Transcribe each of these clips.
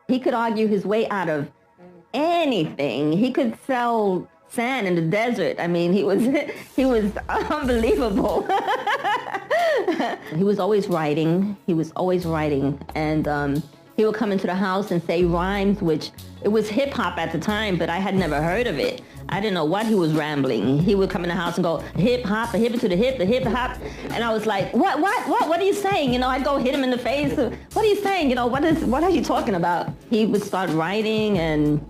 He could argue his way out of anything. He could sell sand in the desert. I mean, he was unbelievable. He was always writing. And he would come into the house and say rhymes, which it was hip hop at the time, but I had never heard of it. I didn't know what he was rambling. He would come in the house and go, hip hop, a hip to the hip hop. And I was like, what are you saying? You know, I'd go hit him in the face. What are you saying? You know, what are you talking about? He would start writing and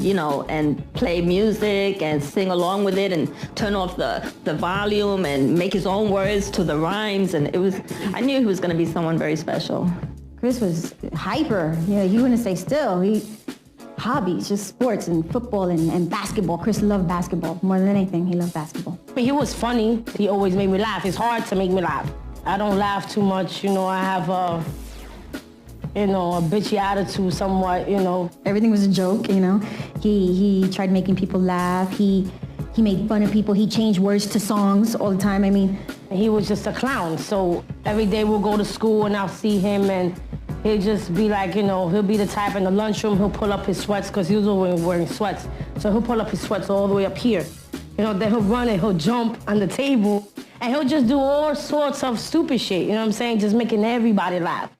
you know, and play music and sing along with it and turn off the volume and make his own words to the rhymes. And I knew he was going to be someone very special. Chris was hyper. You know, he wouldn't stay still. Hobbies, just sports and football and basketball. Chris loved basketball. More than anything, he loved basketball. He was funny. He always made me laugh. It's hard to make me laugh. I don't laugh too much. You know, I have a bitchy attitude somewhat, you know. Everything was a joke, you know. He tried making people laugh. He made fun of people. He changed words to songs all the time. I mean, he was just a clown. So every day we'll go to school and I'll see him and he'll just be like, you know, he'll be the type in the lunchroom, he'll pull up his sweats because he was always wearing sweats. So he'll pull up his sweats all the way up here. You know, then he'll run and he'll jump on the table and he'll just do all sorts of stupid shit, you know what I'm saying? Just making everybody laugh.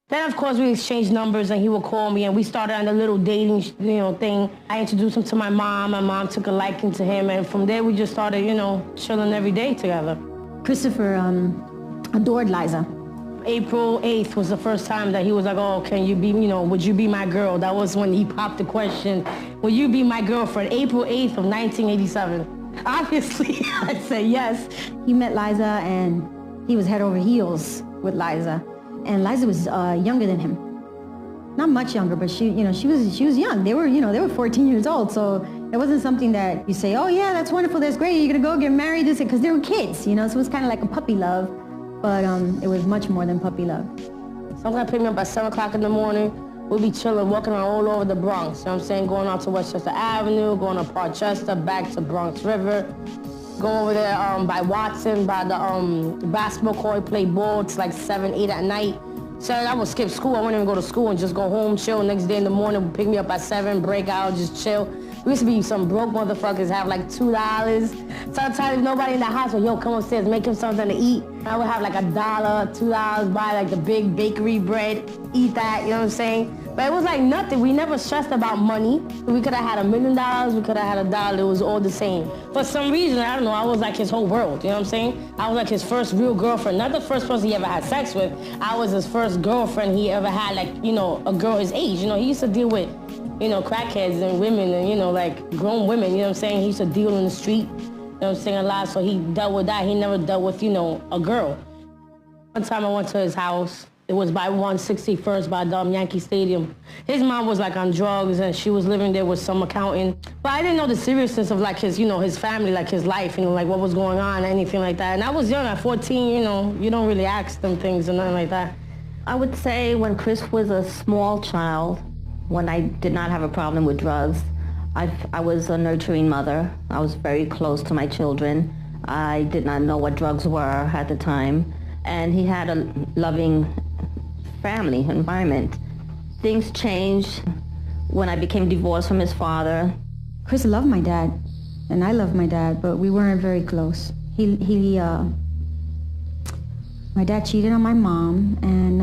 Then, of course, we exchanged numbers and he would call me and we started on a little dating, you know, thing. I introduced him to my mom. My mom took a liking to him. And from there, we just started, you know, chilling every day together. Christopher adored Liza. April 8th was the first time that he was like, oh, can you be, you know, would you be my girl? That was when he popped the question, will you be my girlfriend? April 8th of 1987. Obviously, I'd say yes. He met Liza and he was head over heels with Liza. And Liza was younger than him. Not much younger, but she was young. They were 14 years old, so it wasn't something that you say, oh yeah, that's wonderful, that's great, you're gonna go get married, because they were kids, you know, so it was kind of like a puppy love, but it was much more than puppy love. Sometimes pick me up at 7 o'clock in the morning, we'll be chilling, walking around all over the Bronx, you know what I'm saying, going out to Westchester Avenue, going to Parkchester, back to Bronx River, go over there by Watson, by the basketball court, play ball. It's like 7, 8 at night. So I would skip school. I wouldn't even go to school and just go home, chill. Next day in the morning, pick me up at 7, break out, just chill. We used to be some broke motherfuckers, have like $2. Sometimes if nobody in the house would, yo, come upstairs, make him something to eat. I would have like $1, $2, buy like the big bakery bread, eat that, you know what I'm saying? But it was like nothing. We never stressed about money. We could have had $1 million, we could have had $1. It was all the same. For some reason, I don't know, I was like his whole world, you know what I'm saying? I was like his first real girlfriend. Not the first person he ever had sex with. I was his first girlfriend he ever had, like, you know, a girl his age. You know, he used to deal with, you know, crackheads and women and, you know, like grown women, you know what I'm saying? He used to deal in the street, you know what I'm saying, a lot. So he dealt with that. He never dealt with, you know, a girl. One time I went to his house. It was by 161st by Yankee Stadium. His mom was like on drugs and she was living there with some accountant. But I didn't know the seriousness of like his, you know, his family, like his life, you know, like what was going on, anything like that. And I was young at 14, you know, you don't really ask them things and nothing like that. I would say when Chris was a small child, when I did not have a problem with drugs, I was a nurturing mother. I was very close to my children. I did not know what drugs were at the time. And he had a loving family environment. Things changed when I became divorced from his father. Chris loved my dad, and I loved my dad, but we weren't very close. My dad cheated on my mom, and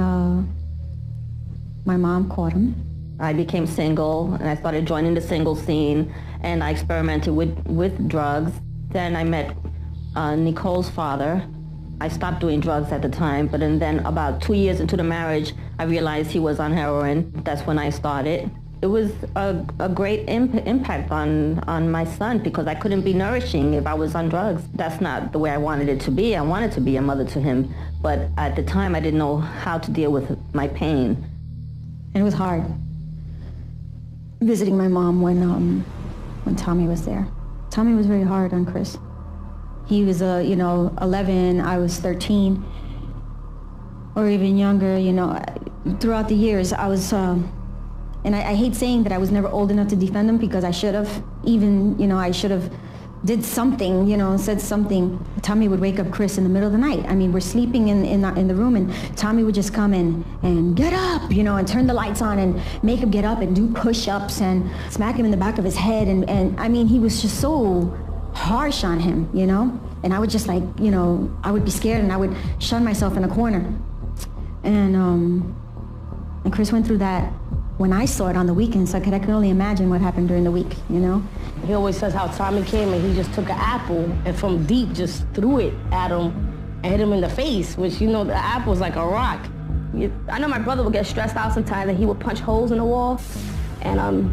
my mom caught him. I became single, and I started joining the single scene, and I experimented with drugs. Then I met Nicole's father. I stopped doing drugs at the time, but then about 2 years into the marriage, I realized he was on heroin. That's when I started. It was a great impact on my son because I couldn't be nourishing if I was on drugs. That's not the way I wanted it to be. I wanted to be a mother to him, but at the time I didn't know how to deal with my pain. And it was hard visiting my mom when Tommy was there. Tommy was very hard on Chris. He was, 11, I was 13, or even younger, you know. Throughout the years, I was, and I hate saying that I was never old enough to defend him because I should have. Even, you know, I should have did something, said something, Tommy would wake up Chris in the middle of the night. I mean, we're sleeping in the room, and Tommy would just come in and get up, and turn the lights on and make him get up and do push-ups and smack him in the back of his head. And I mean, he was just so harsh on him, And I would just I would be scared, and I would shun myself in a corner. And Chris went through that when I saw it on the weekend, so I could only imagine what happened during the week, He always says how Tommy came and he just took an apple and from deep just threw it at him and hit him in the face, which, the apple's like a rock. I know my brother would get stressed out sometimes, and he would punch holes in the wall and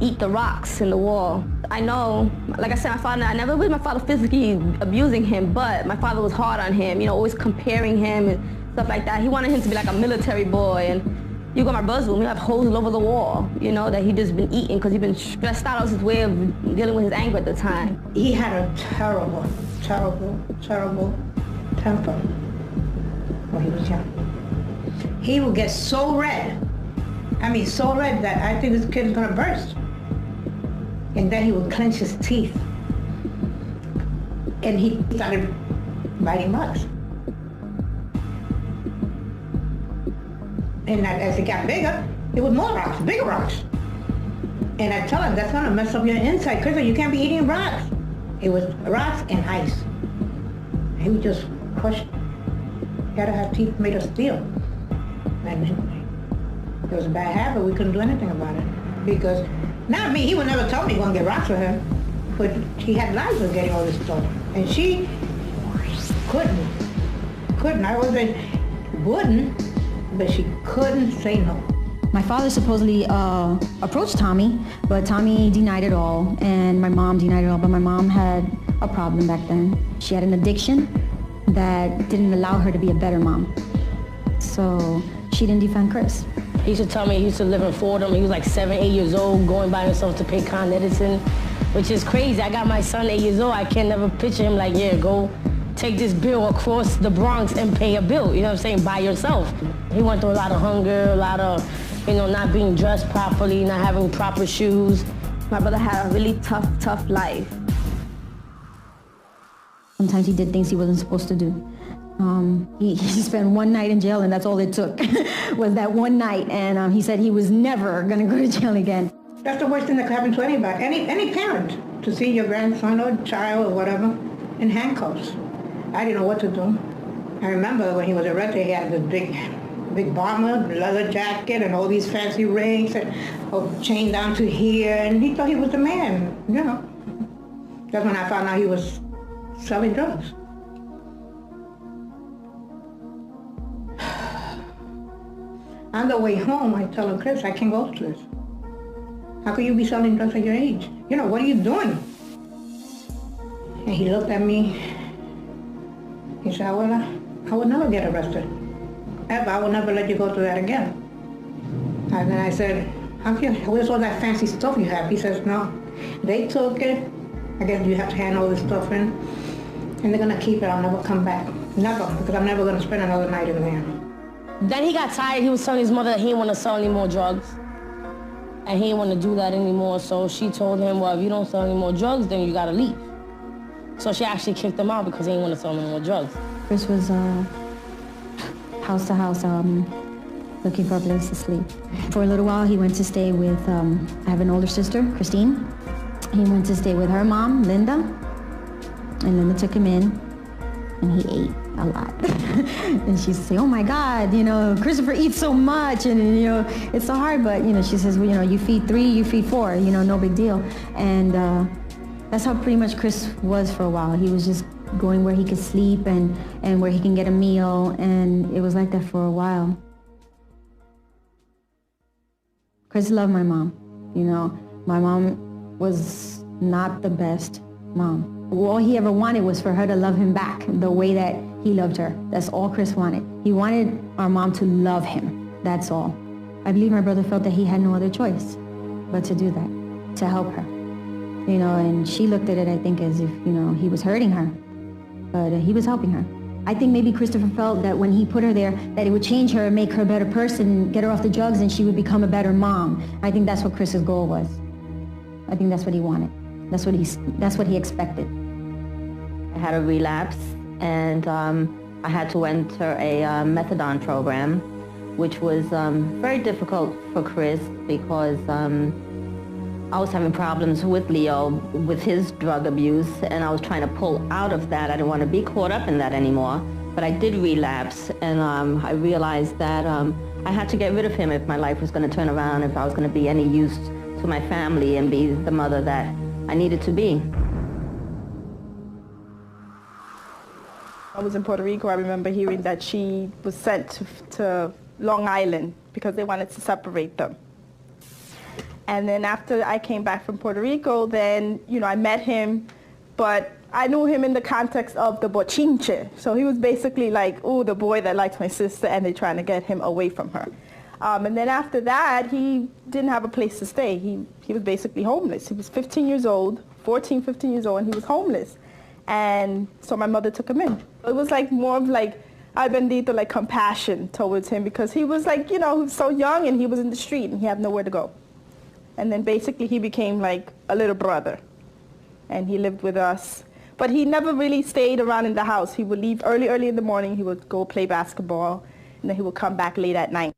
eat the rocks in the wall. I know, like I said, I never was my father physically abusing him, but my father was hard on him, always comparing him and stuff like that. He wanted him to be like a military boy, and you go to my brother's room, we have holes all over the wall, that he just been eating because he'd been stressed out. That was his way of dealing with his anger at the time. He had a terrible, terrible, terrible temper when he was young. He would get so red. I mean, so red that I think this kid is gonna burst. And then he would clench his teeth. And he started biting bugs. And as it got bigger, it was more rocks, bigger rocks. And I tell him, that's gonna mess up your inside, Chris, you can't be eating rocks. It was rocks and ice. He would just crush. He had to have teeth made of steel. And it was a bad habit, we couldn't do anything about it. Because, not me, he would never tell me he wouldn't get rocks for her. But he had Liza getting all this stuff. And she couldn't. I wouldn't. But she couldn't say no. My father supposedly approached Tommy, but Tommy denied it all, and my mom denied it all, but my mom had a problem back then. She had an addiction that didn't allow her to be a better mom. So she didn't defend Chris. He used to tell me he used to live in Fordham. He was like 7, 8 years old, going by himself to pay Con Edison, which is crazy. I got my son 8 years old. I can never picture him like, yeah, go take this bill across the Bronx and pay a bill, you know what I'm saying, by yourself. He went through a lot of hunger, a lot of, not being dressed properly, not having proper shoes. My brother had a really tough life. Sometimes he did things he wasn't supposed to do. He spent one night in jail, and that's all it took, was that one night. And he said he was never gonna go to jail again. That's the worst thing that could happen to anybody, any parent, to see your grandson or child or whatever in handcuffs. I didn't know what to do. I remember when he was arrested, he had this big bomber, leather jacket, and all these fancy rings, and chain down to here, and he thought he was the man, That's when I found out he was selling drugs. On the way home, I tell him, Chris, I can't go to this. How could you be selling drugs at your age? What are you doing? And he looked at me. He said, well, I would never get arrested. Ever, I will never let you go through that again. And then I said, where's all that fancy stuff you have? He says, no, they took it. I guess you have to hand all this stuff in. And they're gonna keep it, I'll never come back. Never, because I'm never gonna spend another night in there. Then he got tired. He was telling his mother that he didn't want to sell any more drugs. And he didn't want to do that anymore. So she told him, well, if you don't sell any more drugs, then you gotta leave. So she actually kicked him out because he didn't want to sell any more drugs. Chris was house to house looking for a place to sleep. For a little while, he went to stay with, I have an older sister, Christine. He went to stay with her mom, Linda. And Linda took him in, and he ate a lot. And she said, oh my God, Christopher eats so much, and it's so hard, but she says, well, you feed 3, you feed 4, no big deal. And that's how pretty much Chris was for a while. He was just going where he could sleep and where he can get a meal, and it was like that for a while. Chris loved my mom. My mom was not the best mom. All he ever wanted was for her to love him back the way that he loved her. That's all Chris wanted. He wanted our mom to love him. That's all. I believe my brother felt that he had no other choice but to do that, to help her. And she looked at it, I think, as if, he was hurting her, but he was helping her. I think maybe Christopher felt that when he put her there, that it would change her, make her a better person, get her off the drugs, and she would become a better mom. I think that's what Chris's goal was. I think that's what he wanted. That's what he expected. I had a relapse, and I had to enter a methadone program, which was very difficult for Chris because I was having problems with Leo with his drug abuse, and I was trying to pull out of that. I didn't want to be caught up in that anymore, but I did relapse, and I realized that I had to get rid of him if my life was going to turn around, if I was going to be any use to my family and be the mother that I needed to be. I was in Puerto Rico. I remember hearing that she was sent to Long Island because they wanted to separate them. And then after I came back from Puerto Rico, then, I met him, but I knew him in the context of the bochinche. So he was basically like, oh, the boy that likes my sister, and they're trying to get him away from her. And then after that, he didn't have a place to stay. He was basically homeless. He was 15 years old, 14, 15 years old, and he was homeless. And so my mother took him in. It was like more of like, ay bendito, like compassion towards him, because he was like, he was so young and he was in the street and he had nowhere to go. And then basically he became like a little brother, and he lived with us. But he never really stayed around in the house. He would leave early in the morning. He would go play basketball, and then he would come back late at night.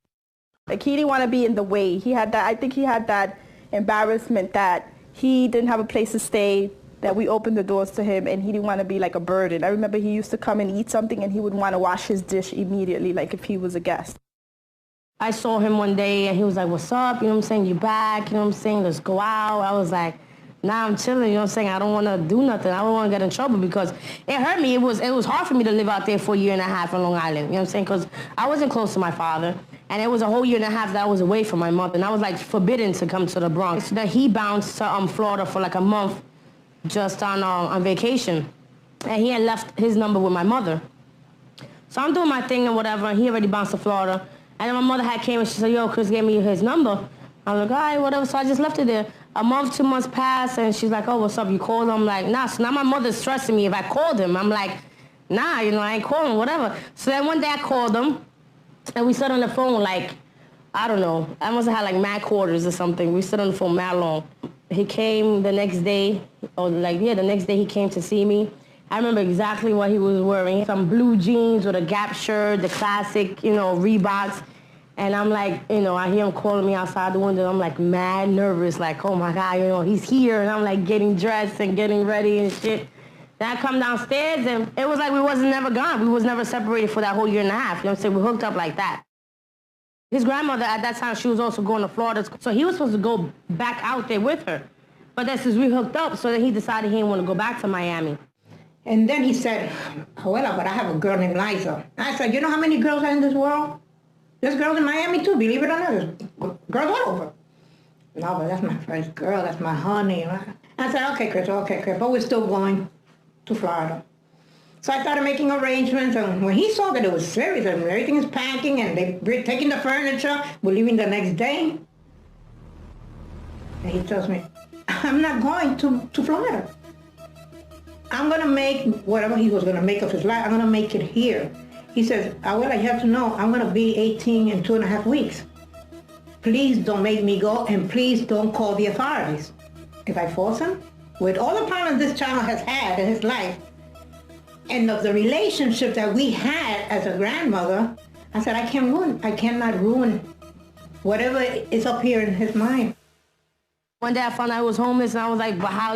Like, he didn't want to be in the way. I think he had that embarrassment that he didn't have a place to stay, that we opened the doors to him, and he didn't want to be like a burden. I remember he used to come and eat something, and he would want to wash his dish immediately, like if he was a guest. I saw him one day, and he was like, what's up? You know what I'm saying? You back? You know what I'm saying? Let's go out. I was like, nah, I'm chilling. You know what I'm saying? I don't want to do nothing. I don't want to get in trouble, because it hurt me. It was hard for me to live out there for a year and a half in Long Island. You know what I'm saying? Because I wasn't close to my father, and it was a whole year and a half that I was away from my mother, and I was like forbidden to come to the Bronx. So that he bounced to Florida for like a month just on vacation, and he had left his number with my mother. So I'm doing my thing and whatever, and he already bounced to Florida. And then my mother had came and she said, yo, Chris gave me his number. I'm like, all right, whatever. So I just left it there. A month, 2 months passed, and she's like, oh, what's up? You called him? I'm like, nah. So now my mother's stressing me if I called him. I'm like, nah, I ain't calling, whatever. So then one day I called him, and we stood on the phone like, I don't know. I must have had like mad quarters or something. We stood on the phone mad long. He came the next day, the next day he came to see me. I remember exactly what he was wearing. Some blue jeans with a Gap shirt, the classic, Reeboks. And I'm like, I hear him calling me outside the window. I'm like mad nervous, like, oh my God, he's here. And I'm like getting dressed and getting ready and shit. Then I come downstairs, and it was like we wasn't never gone. We was never separated for that whole year and a half. You know what I'm saying? We hooked up like that. His grandmother at that time, she was also going to Florida. So he was supposed to go back out there with her. But then since we hooked up, so then he decided he didn't want to go back to Miami. And then he said, well, but I have a girl named Liza. I said, you know how many girls are in this world? There's girls in Miami too, believe it or not. There's girls all over. No, but that's my first girl. That's my honey. I said, okay, Chris. But we're still going to Florida. So I started making arrangements, and when he saw that it was serious and everything is packing and they're taking the furniture, we're leaving the next day. And he tells me, I'm not going to Florida. I'm going to make whatever he was going to make of his life, I'm going to make it here. He says, Abuela, you have to know, I'm going to be 18 in 2.5 weeks. Please don't make me go, and please don't call the authorities. If I force him, with all the problems this child has had in his life, and of the relationship that we had as a grandmother, I said, I cannot ruin whatever is up here in his mind. One day I found out I was homeless, and I was like, but how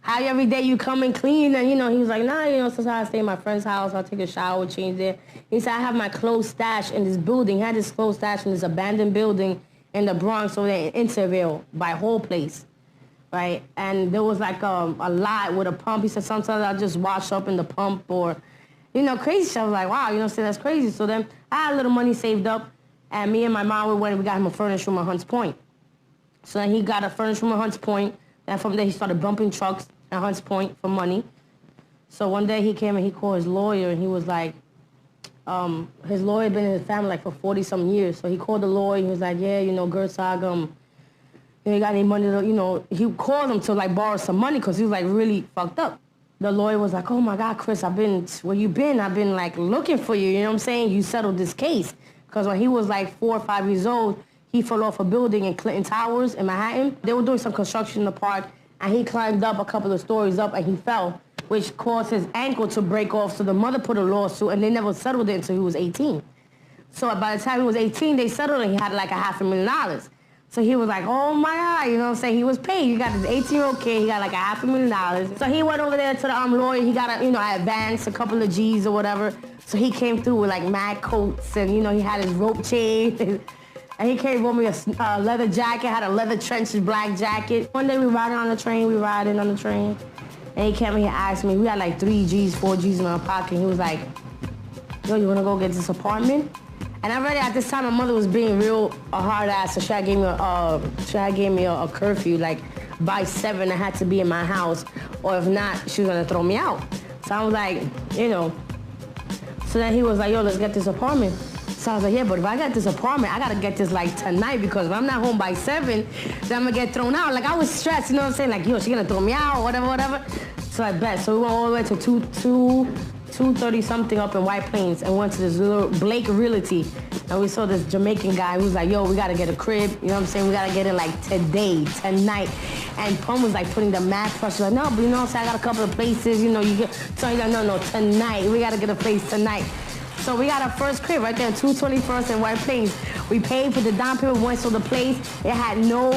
how every day you come and clean? And, he was like, nah, sometimes I stay in my friend's house, I'll take a shower, change there. He said, I have my clothes stashed in this building. He had his clothes stashed in this abandoned building in the Bronx over there in Interville, by whole place, right? And there was like a lot with a pump. He said, sometimes I'll just wash up in the pump, or, crazy shit. I was like, wow, that's crazy. So then I had a little money saved up, and me and my mom, we got him a furnished room at Hunts Point. So then he got a furnished room at Hunts Point, and from there he started bumping trucks at Hunts Point for money. So one day he came and he called his lawyer, and he was like, his lawyer had been in his family like for 40-some years. So he called the lawyer, and he was like, yeah, Gertzog, you got any money to, he called him to like borrow some money because he was like really fucked up. The lawyer was like, oh my God, Chris, where you been? I've been like looking for you, you know what I'm saying? You settled this case. Because when he was like 4 or 5 years old, he fell off a building in Clinton Towers in Manhattan. They were doing some construction in the park, and he climbed up a couple of stories up and he fell, which caused his ankle to break off. So the mother put a lawsuit and they never settled it until he was 18. So by the time he was 18, they settled and he had like $500,000. So he was like, oh my God, you know what I'm saying? He was paid. He got this 18-year-old kid, he got like $500,000. So he went over there to the lawyer, he got a advance, a couple of G's or whatever. So he came through with like mad coats and, he had his rope chain. And he came with me a leather jacket, had a leather trenches black jacket. One day we riding on the train, and he came here and asked me, we had like 3 G's, 4 G's in our pocket. He was like, yo, you wanna go get this apartment? And already at this time, my mother was being real a hard ass, so she had gave me a curfew, like by 7 I had to be in my house, or if not, she was gonna throw me out. So I was like, So then he was like, yo, let's get this apartment. So I was like, yeah, but if I got this apartment, I gotta get this like tonight, because if I'm not home by 7, then I'm gonna get thrown out. Like I was stressed, you know what I'm saying? Like, yo, she gonna throw me out, whatever. So I bet. So we went all the way to 230 something up in White Plains and went to this little Blake Realty. And we saw this Jamaican guy who was like, yo, we gotta get a crib. You know what I'm saying? We gotta get it like today, tonight. And Pum was like putting the mad pressure. Like, no, but you know what I'm saying? I got a couple of places, you get. So he's like, no, tonight. We gotta get a place tonight. So we got our first crib right there, 221st in White Plains. We paid for the down payment, went to the place. It had no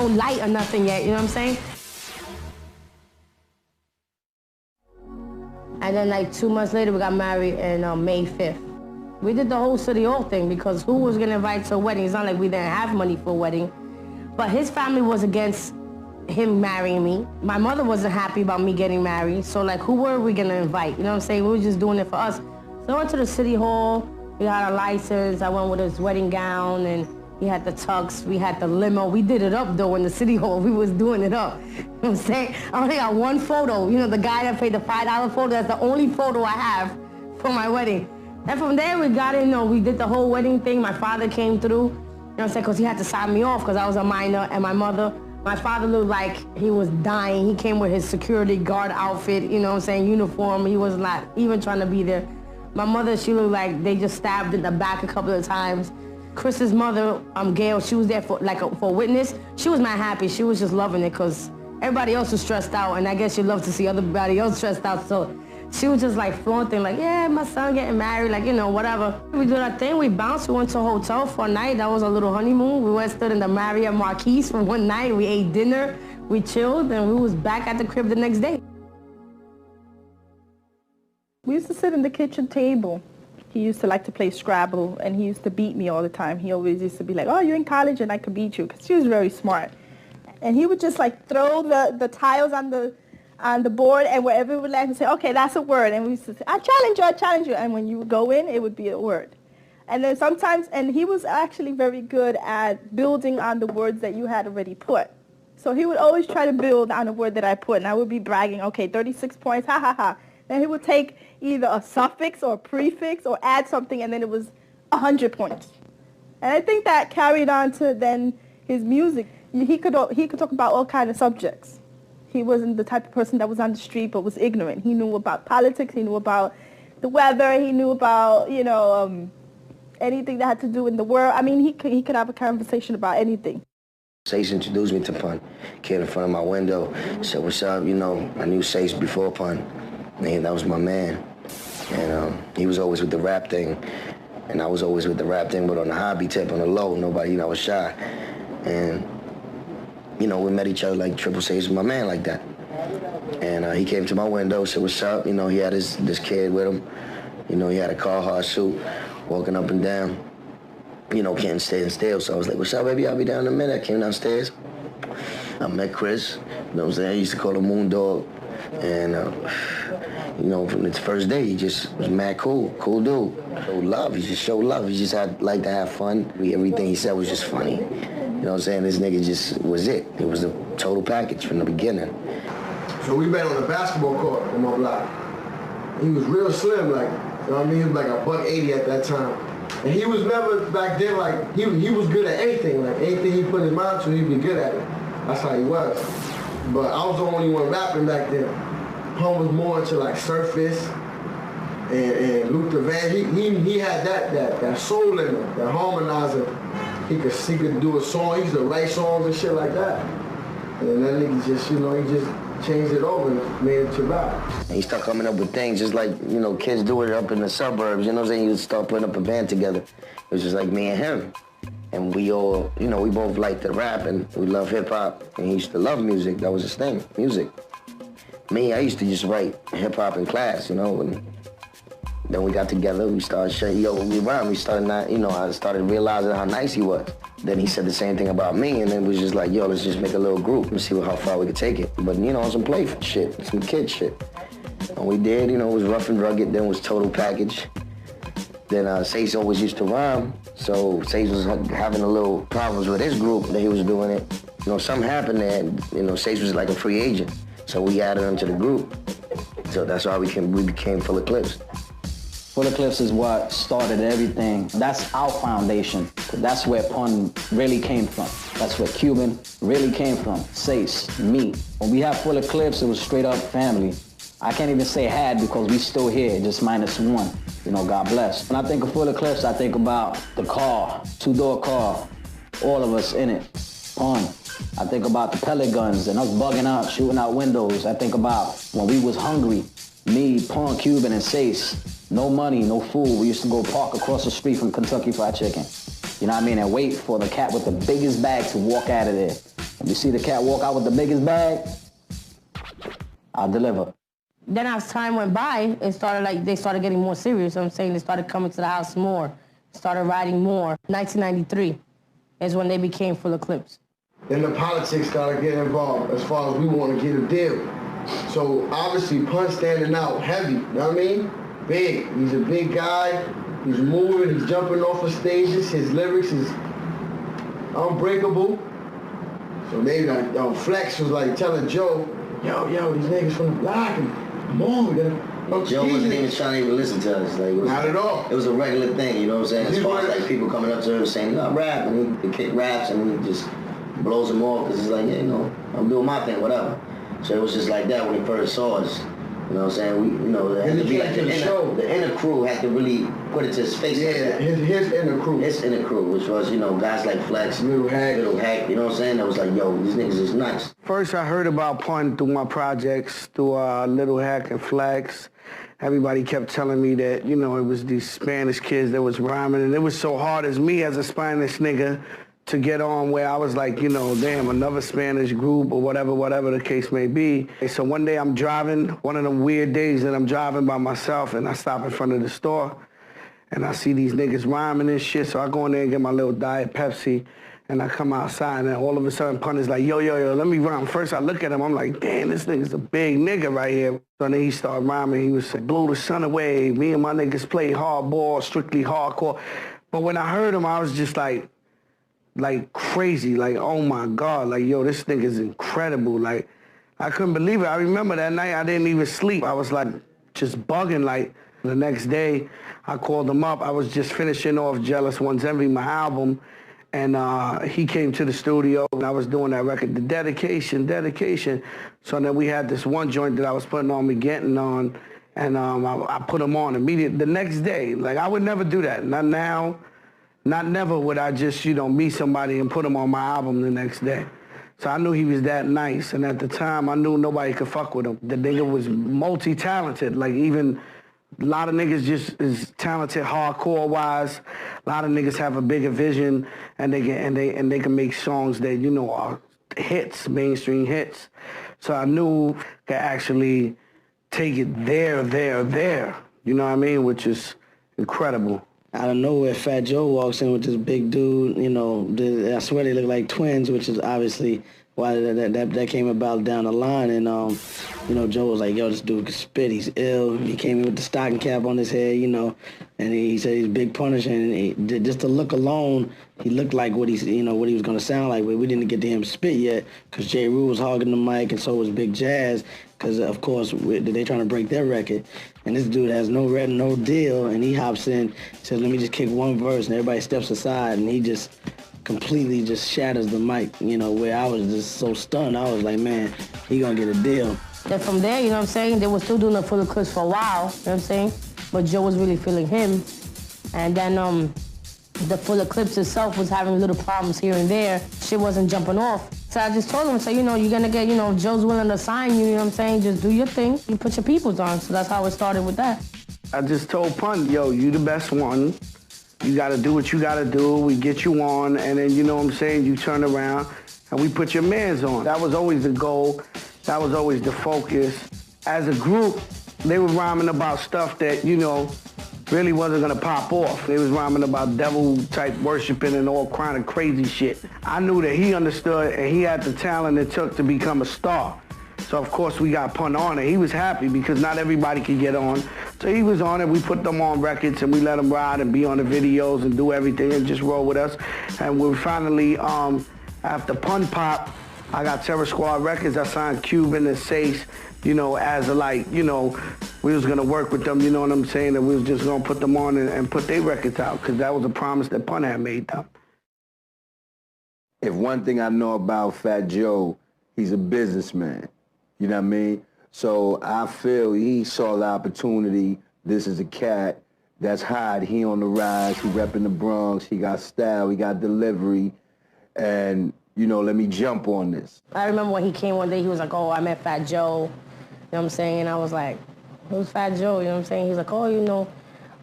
light or nothing yet, you know what I'm saying? And then like 2 months later, we got married on May 5th. We did the whole City Hall thing because who was gonna invite to a wedding? It's not like we didn't have money for a wedding. But his family was against him marrying me. My mother wasn't happy about me getting married. So like, who were we gonna invite? You know what I'm saying? We were just doing it for us. So I went to the City Hall. We had our license. I went with his wedding gown and he had the tux. We had the limo. We did it up though in the City Hall. We was doing it up. You know what I'm saying? I only got one photo. The guy that paid the $5 photo, that's the only photo I have for my wedding. And from there we got in, we did the whole wedding thing. My father came through, you know what I'm saying? Because he had to sign me off because I was a minor, and my father looked like he was dying. He came with his security guard outfit, you know what I'm saying, uniform. He was not even trying to be there. My mother, she looked like they just stabbed in the back a couple of times. Chris's mother, Gail, she was there for witness. She was not happy. She was just loving it because everybody else was stressed out, and I guess she loved to see everybody else stressed out. So she was just like flaunting, like, yeah, my son getting married, like, whatever. We did our thing. We bounced. We went to a hotel for a night. That was a little honeymoon. We went stood in the Marriott Marquis for one night. We ate dinner. We chilled, and we was back at the crib the next day. We used to sit in the kitchen table. He used to like to play Scrabble, and he used to beat me all the time. He always used to be like, oh, you're in college and I could beat you, because she was very smart. And he would just like throw the tiles on the board, and wherever we would land, he'd say, okay, that's a word. And we used to say, I challenge you. And when you would go in, it would be a word. And then sometimes, and he was actually very good at building on the words that you had already put. So he would always try to build on a word that I put, and I would be bragging, okay, 36 points, ha, ha, ha. Then he would take either a suffix or a prefix or add something, and then it was 100 points. And I think that carried on to then his music. He could talk about all kinds of subjects. He wasn't the type of person that was on the street but was ignorant. He knew about politics. He knew about the weather. He knew about, anything that had to do in the world. I mean, he could have a conversation about anything. C.e.s introduced me to Pun. Came in front of my window, said, what's up? I knew C.e.s before Pun. And that was my man. And he was always with the rap thing. And I was always with the rap thing, but on the hobby tip, on the low, nobody, I was shy. And, we met each other like Triple C.e.s was my man like that. And he came to my window, said, what's up? He had this kid with him. He had a Carhartt suit, walking up and down, can't stay still. So I was like, what's up, baby? I'll be down in a minute. I came downstairs. I met Chris, what I'm saying? I used to call him Moon Dog. And, from his first day, he just was mad cool dude. Showed love, he just showed love. He just liked to have fun. Everything he said was just funny. You know what I'm saying? This nigga just was it. It was the total package from the beginning. So we met on the basketball court in my block. He was real slim, like, he was like a $180 at that time. And he was never, back then, like, he was good at anything. Like, anything he put his mind to, he'd be good at it. That's how he was. But I was the only one rapping back then. Pun was more into like Surface and Luther Van. He had that soul in him, that harmonizer. He could do a song. He used to write songs and shit like that. And that nigga just, you know, he just changed it over and made it to rap. And he started coming up with things just like, you know, kids do it up in the suburbs, you know what I'm saying? You start putting up a band together. It was just like me and him. And we all, you know, we both liked to rap and we love hip-hop. And he used to love music. That was his thing, music. Me, I used to just write hip-hop in class, you know, and then we got together, we started sharing, we rhyme. We started not, you know, I started realizing how nice he was. Then he said the same thing about me, and then it was just like, yo, let's just make a little group and see how far we could take it. But, you know, some play shit, some kid shit. And we did, you know, it was Rough and Rugged, then it was Total Package. Then c.e.s always used to rhyme, so c.e.s was having a little problems with his group that he was doing it. You know, something happened there, you know, c.e.s was like a free agent. So we added him to the group. So that's why we became Full of Clips. Full of Clips is what started everything. That's our foundation. That's where Pun really came from. That's where Cuban really came from. c.e.s, me. When we had Full of Clips, it was straight up family. I can't even say had because we still here, just -1. You know, God bless. When I think of Full of Clips, I think about the car, 2-door car, all of us in it. Pun. I think about the pellet guns and us bugging out, shooting out windows. I think about when we was hungry, me, Pun, Cuban, and c.e.s. No money, no food. We used to go park across the street from Kentucky Fried Chicken. You know what I mean? And wait for the cat with the biggest bag to walk out of there. When you see the cat walk out with the biggest bag, I'll deliver. Then as time went by, it started like, they started getting more serious. I'm saying they started coming to the house more, started writing more. 1993 is when they became Full of Clips. Then the politics started getting involved as far as we want to get a deal. So obviously Pun standing out heavy, you know what I mean? Big. He's a big guy. He's moving. He's jumping off of stages. His lyrics is unbreakable. So they like, yo, Flex was like telling Joe, yo, these niggas from the block, and come on, we gotta. Joe wasn't even trying to even listen to us. Like, it was, not at all. It was a regular thing, you know what I'm saying? As far as like people coming up to him saying, no, rap, and he kick raps, and he just blows them off because it's like, yeah, you know, I'm doing my thing, whatever. So it was just like that when he first saw us. You know what I'm saying? We, you know, it had to be like the inner crew had to really put it to his face. Yeah, his inner crew. His inner crew, which was, you know, guys like Flex, Little Hack, you know what I'm saying? That was like, yo, these niggas is nice. First, I heard about Pun through my projects, through Little Hack and Flex. Everybody kept telling me that, you know, it was these Spanish kids that was rhyming, and it was so hard as me as a Spanish nigga to get on where I was like, you know, damn, another Spanish group or whatever the case may be. So one day I'm driving, one of them weird days that I'm driving by myself, and I stop in front of the store and I see these niggas rhyming and shit. So I go in there and get my little Diet Pepsi, and I come outside, and all of a sudden Pun is like, yo, let me rhyme. First I look at him, I'm like, damn, this nigga's a big nigga right here. So then he started rhyming. He was like, blow the sun away. Me and my niggas play hardball, strictly hardcore. But when I heard him, I was just like crazy, like, oh my God, like, yo, this nigga's incredible. Like, I couldn't believe it. I remember that night I didn't even sleep. I was like just bugging. Like, the next day I called him up. I was just finishing off Jealous One's Envy, my album, and he came to the studio and I was doing that record, the dedication. So then we had this one joint that I was putting on, me getting on, and I put him on immediately the next day. Like, I would never do that, not now. Not never would I just, you know, meet somebody and put them on my album the next day. So I knew he was that nice, and at the time, I knew nobody could fuck with him. The nigga was multi-talented, like even a lot of niggas just is talented hardcore-wise. A lot of niggas have a bigger vision, and they can make songs that, you know, are hits, mainstream hits. So I knew could actually take it there. You know what I mean? Which is incredible. Out of nowhere, Fat Joe walks in with this big dude, you know, I swear they look like twins, which is obviously why that came about down the line. And, you know, Joe was like, yo, this dude can spit, he's ill. He came in with the stocking cap on his head, you know, and he said he's Big Punisher. And just the look alone, he looked like what he was going to sound like, but we didn't get to him spit yet because J. Rue was hogging the mic, and so was Big Jazz, because, of course, they trying to break their record. And this dude has no deal, and he hops in, says, let me just kick one verse, and everybody steps aside, and he just completely just shatters the mic, you know, where I was just so stunned. I was like, man, he gonna get a deal. Then from there, you know what I'm saying, they were still doing the Full of Clips for a while, you know what I'm saying? But Joe was really feeling him. And then the Full of Clips itself was having little problems here and there. Shit wasn't jumping off. So I just told him, so, you know, you're gonna get, you know, if Joe's willing to sign you, you know what I'm saying? Just do your thing. You put your peoples on. So that's how it started with that. I just told Pun, yo, you the best one. You gotta do what you gotta do. We get you on, and then, you know what I'm saying, you turn around and we put your mans on. That was always the goal. That was always the focus. As a group, they were rhyming about stuff that, you know, really wasn't gonna pop off. They was rhyming about devil-type worshiping and all kind of crazy shit. I knew that he understood and he had the talent it took to become a star. So of course we got Pun on it. He was happy because not everybody could get on. So he was on it. We put them on records and we let them ride and be on the videos and do everything and just roll with us. And we finally, after Pun Pop, I got Terror Squad Records. I signed Cuban and c.e.s, you know, as a, like, you know, we was gonna work with them, you know what I'm saying, and we was just gonna put them on and put their records out, because that was a promise that Pun had made them. If one thing I know about Fat Joe, he's a businessman, you know what I mean? So I feel he saw the opportunity. This is a cat that's hot, he on the rise, he repping the Bronx, he got style, he got delivery, and, you know, let me jump on this. I remember when he came one day, he was like, oh, I met Fat Joe, you know what I'm saying? And I was like, who's Fat Joe, you know what I'm saying? He's like, oh, you know,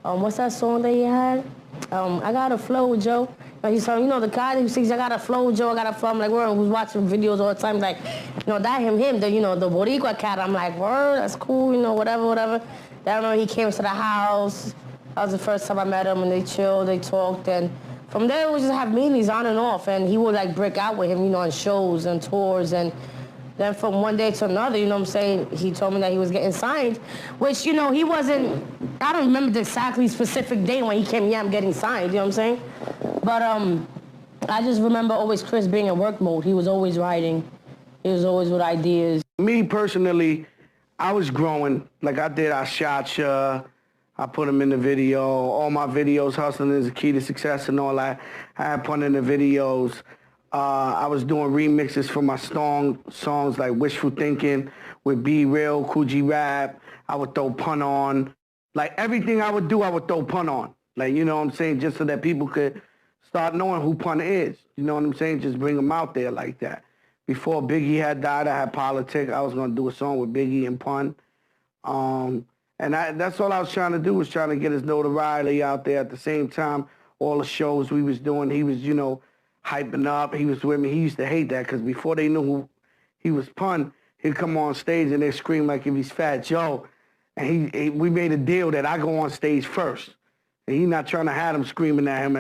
what's that song that he had? I got a flow, Joe. And he's telling, you know, the guy who sings, I got a flow, Joe, I got a flow. I'm like, word, who's watching videos all the time, like, you know, that him, the, you know, the Boricua cat. I'm like, word, that's cool, you know, whatever. Then I remember he came to the house. That was the first time I met him, and they chilled, they talked, and from there, we just have meetings on and off, and he would, like, break out with him, you know, on shows and tours, and then from one day to another, you know what I'm saying, he told me that he was getting signed, which, you know, he wasn't, I don't remember the exactly specific day when he came, yeah, I'm getting signed, you know what I'm saying? But I just remember always Chris being in work mode. He was always writing. He was always with ideas. Me, personally, I was growing. Like, I did I Shot Ya, I put him in the video. All my videos, Hustling is the Key to Success and all that, I had Pun in the videos. I was doing remixes for my songs like Wishful Thinking with Be Real, Coogee Rap. I would throw Pun on. Like, everything I would do, I would throw Pun on. Like, you know what I'm saying? Just so that people could start knowing who Pun is. You know what I'm saying? Just bring him out there like that. Before Biggie had died, I had Politic. I was going to do a song with Biggie and Pun. And that's all I was trying to do, was trying to get his notoriety out there. At the same time, all the shows we was doing, he was, you know, hyping up. He was with me. He used to hate that, because before they knew who he was Pun, he'd come on stage and they'd scream like if he's Fat Joe. And we made a deal that I go on stage first. And he's not trying to have them screaming at him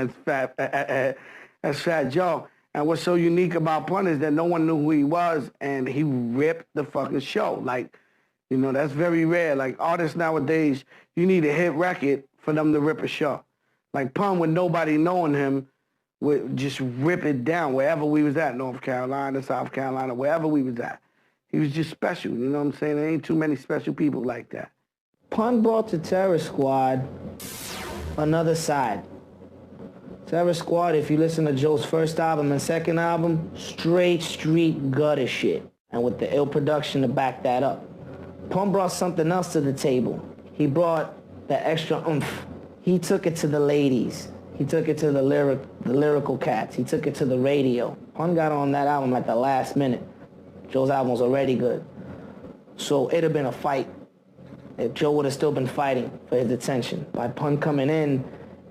as Fat Joe. And what's so unique about Pun is that no one knew who he was, and he ripped the fucking show. Like, you know, that's very rare. Like, artists nowadays, you need a hit record for them to rip a show. Like, Pun, with nobody knowing him, would just rip it down wherever we was at, North Carolina, South Carolina, wherever we was at. He was just special, you know what I'm saying? There ain't too many special people like that. Pun brought to Terror Squad another side. Terror Squad, if you listen to Joe's first album and second album, straight street gutter shit. And with the ill production to back that up. Pun brought something else to the table. He brought the extra oomph. He took it to the ladies. He took it to the lyrical cats. He took it to the radio. Pun got on that album at the last minute. Joe's album was already good. So it'd have been a fight if Joe would have still been fighting for his attention. By Pun coming in,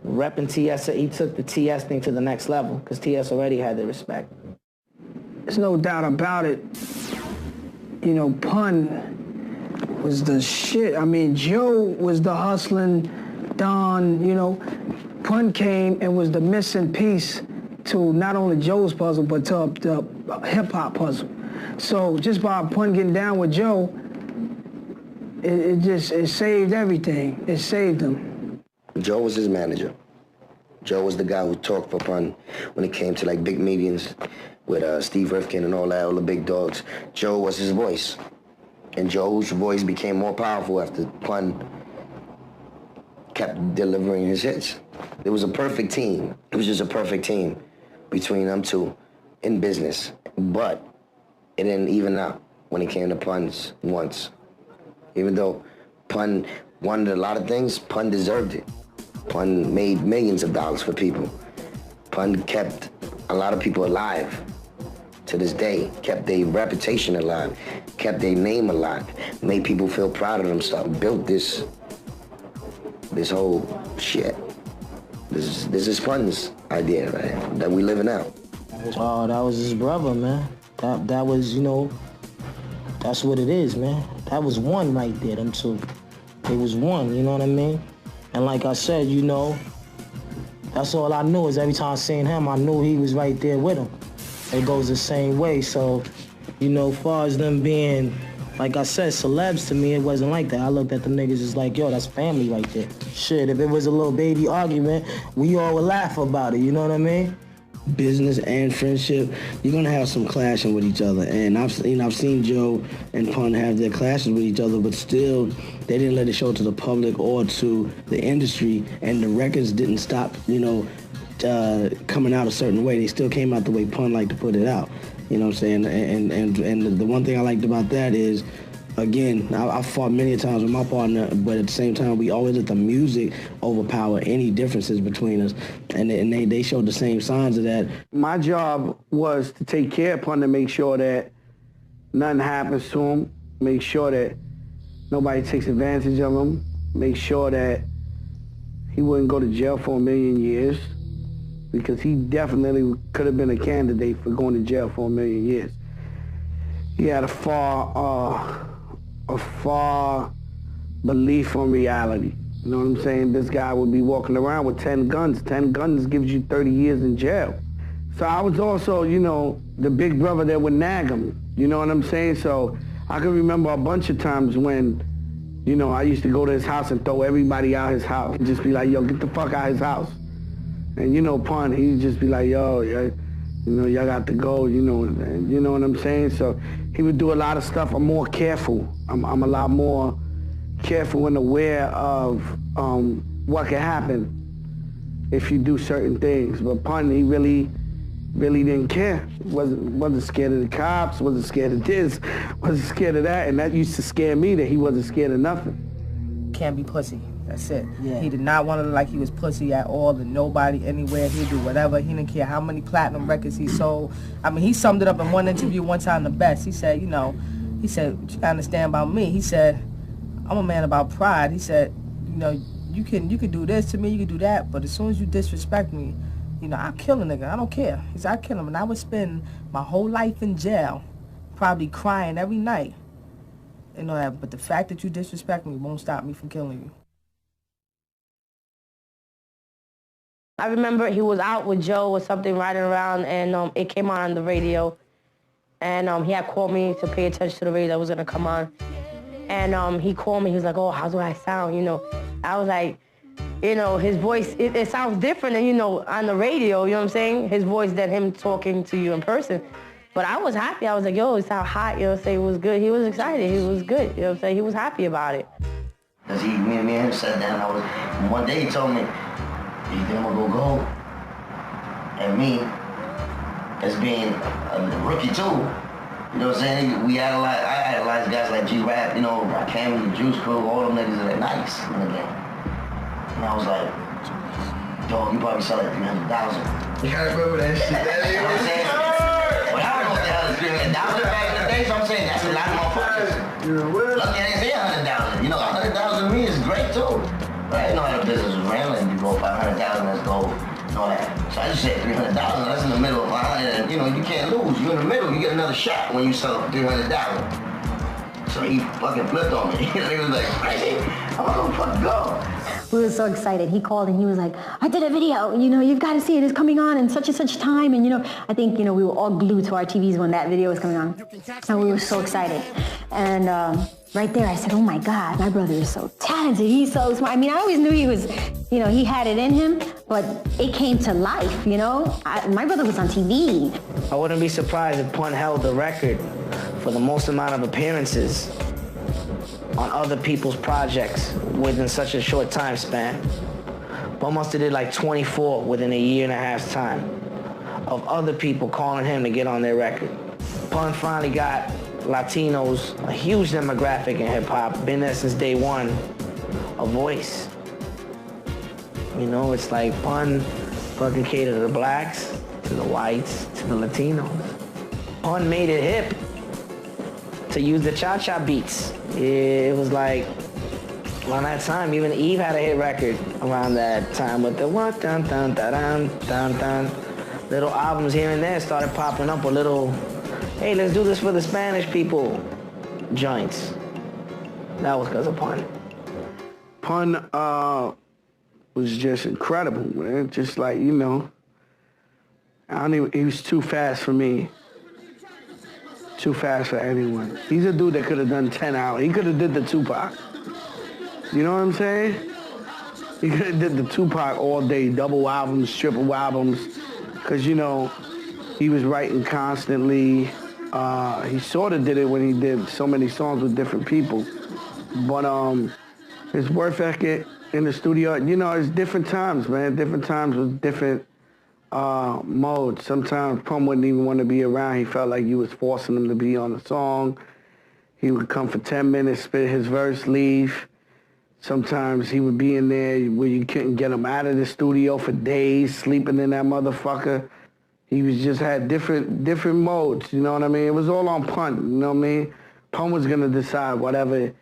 repping c.e.s, he took the c.e.s thing to the next level, because c.e.s already had the respect. There's no doubt about it. You know, Pun was the shit. I mean, Joe was the hustling Don, you know. Pun came and was the missing piece to not only Joe's puzzle, but to the hip-hop puzzle. So just by Pun getting down with Joe, it saved everything. It saved him. Joe was his manager. Joe was the guy who talked for Pun when it came to like big meetings with Steve Rifkin and all that, all the big dogs. Joe was his voice. And Joe's voice became more powerful after Pun kept delivering his hits. It was a perfect team. It was just a perfect team between them two in business. But it didn't even out when it came to Pun's once. Even though Pun wanted a lot of things, Pun deserved it. Pun made millions of dollars for people. Pun kept a lot of people alive to this day, kept their reputation alive, kept their name alive, made people feel proud of themselves, built this whole shit. This is Pun's idea, right? That we living out. Oh, that was his brother, man. That was, you know, that's what it is, man. That was one right there, them two. It was one, you know what I mean? And like I said, you know, that's all I knew is every time I seen him, I knew he was right there with him. It goes the same way. So, you know, as far as them being, like I said, celebs to me, it wasn't like that. I looked at the niggas as like, yo, that's family right there. Shit, if it was a little baby argument, we all would laugh about it, you know what I mean? Business and friendship, you're gonna have some clashing with each other. And I've seen Joe and Pun have their clashes with each other, but still, they didn't let it show to the public or to the industry, and the records didn't stop, you know, coming out a certain way. They still came out the way Pun liked to put it out. You know what I'm saying? And the one thing I liked about that is, again, I fought many times with my partner, but at the same time, we always let the music overpower any differences between us. And they showed the same signs of that. My job was to take care of Pun, to make sure that nothing happens to him, make sure that nobody takes advantage of him, make sure that he wouldn't go to jail for 1,000,000 years, because he definitely could have been a candidate for going to jail for 1,000,000 years. He had a far belief on reality. You know what I'm saying? This guy would be walking around with 10 guns. 10 guns gives you 30 years in jail. So I was also, you know, the big brother that would nag him. You know what I'm saying? So I can remember a bunch of times when, you know, I used to go to his house and throw everybody out his house. And just be like, yo, get the fuck out of his house. And, you know, Pun, he'd just be like, yo, you know, y'all got to go, you know what I'm saying? So he would do a lot of stuff. I'm more careful. I'm a lot more careful and aware of what can happen if you do certain things. But Pun, he really didn't care. Wasn't scared of the cops, wasn't scared of this, wasn't scared of that. And that used to scare me, that he wasn't scared of nothing. Can't be pussy. That's it. Yeah. He did not want to look like he was pussy at all, and nobody, anywhere. He'd do whatever. He didn't care how many platinum records he sold. I mean, he summed it up in one interview one time the best. He said, you know, what you gotta understand about me. He said, I'm a man about pride. He said, you know, you can do this to me, you can do that, but as soon as you disrespect me, you know, I'll kill a nigga. I don't care. He said, I'll kill him. And I would spend my whole life in jail, probably crying every night. You know that, but the fact that you disrespect me won't stop me from killing you. I remember he was out with Joe or something riding around, and it came on the radio. And he had called me to pay attention to the radio that was going to come on. And he called me. He was like, oh, how do I sound? You know, I was like, you know, his voice, it sounds different than, you know, on the radio, you know what I'm saying? His voice than him talking to you in person. But I was happy. I was like, yo, it sound hot. You know what I'm saying? It was good. He was excited. He was good. You know what I'm saying? He was happy about it. Because me and him sat down. One day he told me, you think I'm gonna go? And me, as being a rookie too, you know what I'm saying? I idolized guys like G-Rap, you know, Rakim, the Juice Crew, all them niggas that are nice in the game. And I was like, dog, you probably sell like 300,000. You gotta remember that shit. You know what I'm saying? But I don't know what the hell is 300,000 back in the day, so I'm saying that's a lot of motherfuckers. Lucky I didn't say 100,000. You know, 100,000 to me is great too. But I didn't know how the business was ran. Like, you go 500,000, let's go, and all that. So I just said 300,000. That's in the middle of 100, and you know, you can't lose. You're in the middle. You get another shot when you sell 300,000. So he fucking flipped on me. He was like, crazy. I'm gonna fucking go. We were so excited. He called and he was like, I did a video. You know, you've got to see it. It's coming on in such and such time. And, you know, I think, you know, we were all glued to our TVs when that video was coming on. And we were so excited. And right there, I said, oh, my God, my brother is so talented. He's so smart. I mean, I always knew he was, you know, he had it in him, but it came to life, you know. My brother was on TV. I wouldn't be surprised if Pun held the record for the most amount of appearances on other people's projects within such a short time span. Pun must have did like 24 within a year and a half's time of other people calling him to get on their record. Pun finally got Latinos, a huge demographic in hip-hop, been there since day one, a voice. You know, it's like Pun fucking cater to the blacks, to the whites, to the Latinos. Pun made it hip to use the cha-cha beats. It was like, around that time, even Eve had a hit record around that time with the one dun dun dun dun dun. Little albums here and there started popping up with little, hey, let's do this for the Spanish people joints. That was because of Pun. Pun was just incredible, man. Just like, you know, he was too fast for me. Too fast for anyone. He's a dude that could have done 10 hours. He could have did the Tupac. You know what I'm saying? He could have did the Tupac all day, double albums, triple albums, because, you know, he was writing constantly. He sort of did it when he did so many songs with different people. But his work ethic in the studio, you know, it's different times, man. Different times with different modes. Sometimes Pun wouldn't even want to be around. He felt like you was forcing him to be on the song. He would come for 10 minutes, spit his verse, leave. Sometimes he would be in there where you couldn't get him out of the studio for days, sleeping in that motherfucker. He was just had different modes, you know what I mean? It was all on Pun, you know what I mean? Pun was gonna decide whatever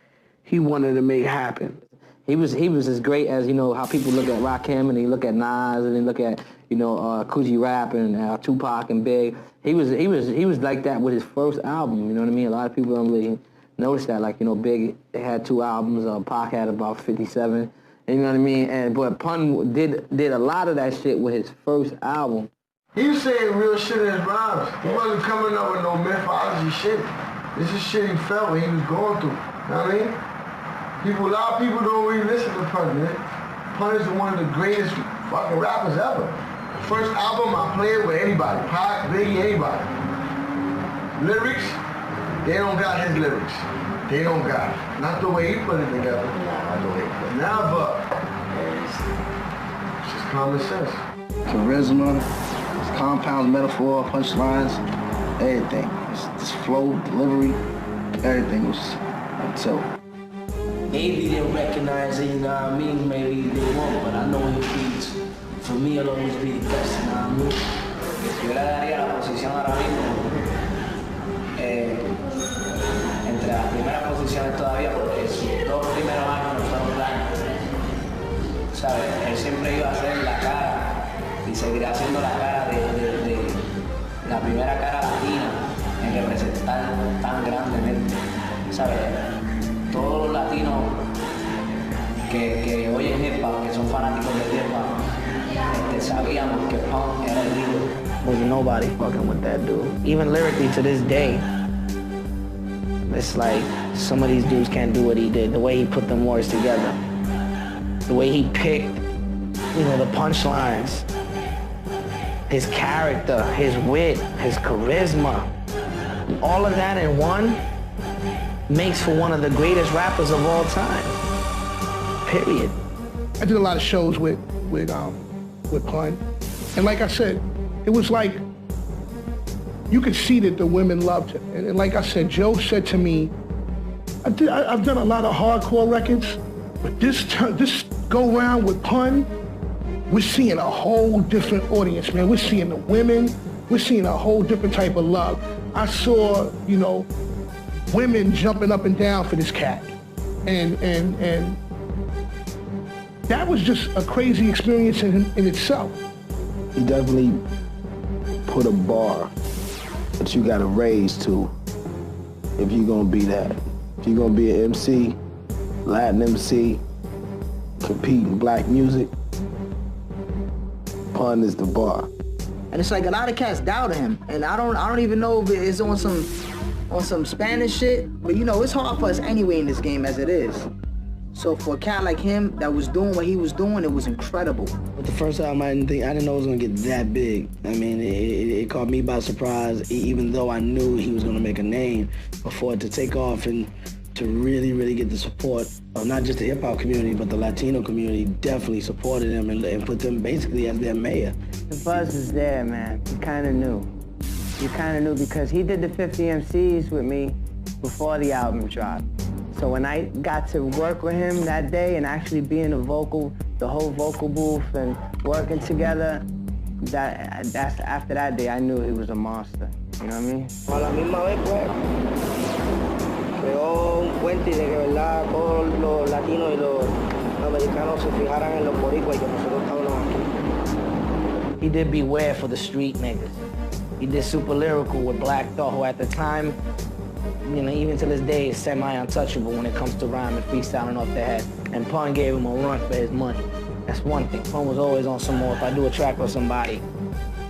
he wanted to make happen. He was as great as, you know, how people look at Rakim and they look at Nas and they look at, you know, Coogee Rap and Tupac and Big. He was like that with his first album, you know what I mean? A lot of people don't really notice that. Like, you know, Big had 2 albums, Pac had about 57, you know what I mean? But Pun did a lot of that shit with his first album. He was saying real shit in his rhymes. He wasn't coming up with no mythology shit. This is shit he felt when he was going through. You know what I mean? A lot of people don't really listen to Pun, man. Pun is one of the greatest fucking rappers ever. First album I played with anybody, Pac, Biggie, anybody. Lyrics, they don't got his lyrics. They don't got it. Not the way he put it together. Not the way he put it. Never. It's just common sense. Charisma, compounds, metaphor, punchlines, everything. It's flow, delivery, everything was so. Maybe they'll recognize it, you know what I mean? Maybe they won't, but I know his beats, for me, it'll always be the best, you know what I mean? Yo le daría la posición ahora mismo entre las primeras posiciones todavía porque sus 2 primeros años no fueron planos. ¿Sabes? Él siempre iba a hacer la cara y seguirá haciendo la cara de la primera cara latina en representar tan grandemente. ¿Sabes? Todos los latinos que oyen hip hop, que son fanáticos del hip hop, sabíamos que Pun era el líder. Was nobody fucking with that dude. Even lyrically to this day, it's like some of these dudes can't do what he did. The way he put them words together, the way he picked, you know, the punchlines, his character, his wit, his charisma, all of that in one makes for one of the greatest rappers of all time. Period. I did a lot of shows with Pun, and like I said, it was like you could see that the women loved him. And like I said, Joe said to me, I've done a lot of hardcore records, but this go round with Pun, we're seeing a whole different audience, man. We're seeing the women, we're seeing a whole different type of love. I saw, you know, women jumping up and down for this cat. And that was just a crazy experience in itself. He definitely put a bar that you gotta raise to if you're gonna be that. If you're gonna be an MC, Latin MC, compete in black music, Pun is the bar. And it's like a lot of cats doubted him, and I don't even know if it's on some Spanish shit, but you know, it's hard for us anyway in this game as it is. So for a cat like him that was doing what he was doing, it was incredible. With the first album, I didn't know it was gonna get that big. I mean, it caught me by surprise, even though I knew he was gonna make a name, but for it to take off and to really, really get the support of not just the hip hop community, but the Latino community definitely supported him and put them basically as their mayor. The buzz is there, man. You kind of knew. You kind of knew because he did the 50 MCs with me before the album dropped. So when I got to work with him that day and actually be in the whole vocal booth and working together, that's after that day I knew he was a monster. You know what I mean? A la misma vez, pues, creó un puente de que, ¿verdad?, todos los latinos y los americanos se fijaran en los boricuas y que nosotros estábamos aquí. He did Beware for the street niggas. He did Super Lyrical with Black Thought, who at the time, you know, even to this day is semi-untouchable when it comes to rhyming, freestyling off the head. And Pun gave him a run for his money. That's one thing. Pun was always on some more, if I do a track with somebody,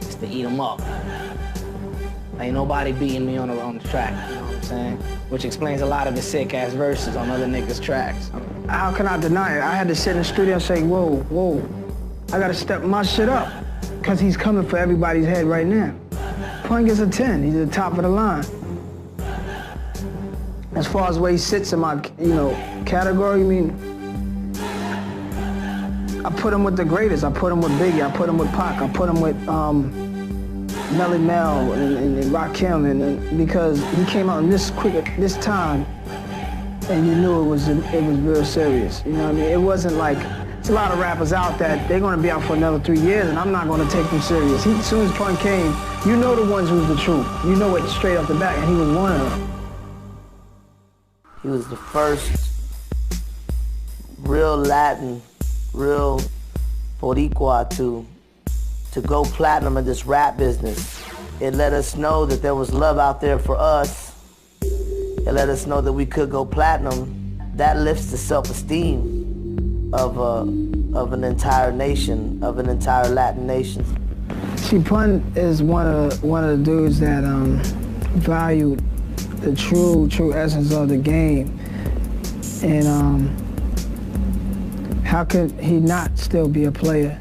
it's to eat him up. Ain't nobody beating me on the track, you know what I'm saying? Which explains a lot of his sick-ass verses on other niggas' tracks. How can I deny it? I had to sit in the studio and say, whoa, whoa, I gotta step my shit up, because he's coming for everybody's head right now. Pun gets a 10, he's at the top of the line. As far as where he sits in my, you know, category, I mean, I put him with the greatest. I put him with Biggie, I put him with Pac, I put him with Melly Mel and Rakim, and because he came out in this quick at this time, and you knew it was real serious. You know what I mean? It wasn't like, there's a lot of rappers out that they're gonna be out for another 3 years, and I'm not gonna take them serious. As soon as Pun came, you know the ones who's the truth. You know it straight off the bat, and he was one of them. He was the first real Latin, real Boricua to go platinum in this rap business. It let us know that there was love out there for us. It let us know that we could go platinum. That lifts the self-esteem of an entire nation, of an entire Latin nation. See, Pun is one of the dudes that valued the true essence of the game. And how could he not still be a player?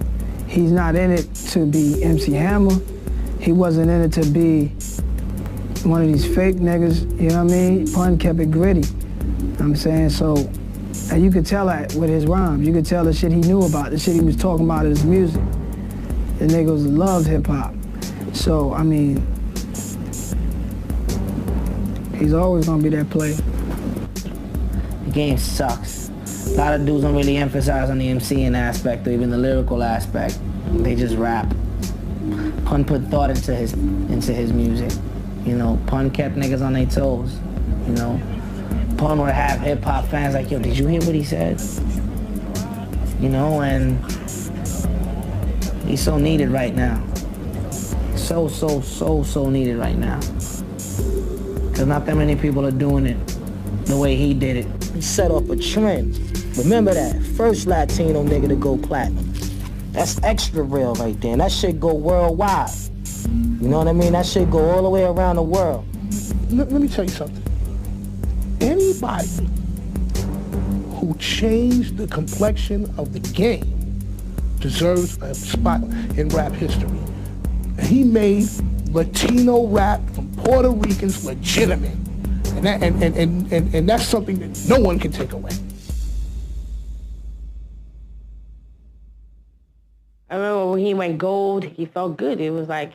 He's not in it to be MC Hammer. He wasn't in it to be one of these fake niggas, you know what I mean? Pun kept it gritty, you know what I'm saying? So, and you could tell that with his rhymes. You could tell the shit he knew about, the shit he was talking about in his music. The niggas loved hip hop. So, I mean, he's always gonna be that player. The game sucks. A lot of dudes don't really emphasize on the MCing aspect or even the lyrical aspect. They just rap. Pun put thought into his music. You know, Pun kept niggas on their toes. You know, Pun would have hip hop fans like, yo, did you hear what he said? You know, and he's so needed right now. So needed right now. Cause not that many people are doing it the way he did it. He set off a trend. Remember that, first Latino nigga to go platinum. That's extra real right there, and that shit go worldwide. You know what I mean? That shit go all the way around the world. Let me tell you something. Anybody who changed the complexion of the game deserves a spot in rap history. He made Latino rap from Puerto Ricans legitimate. And that's something that no one can take away. I remember when he went gold, he felt good. It was like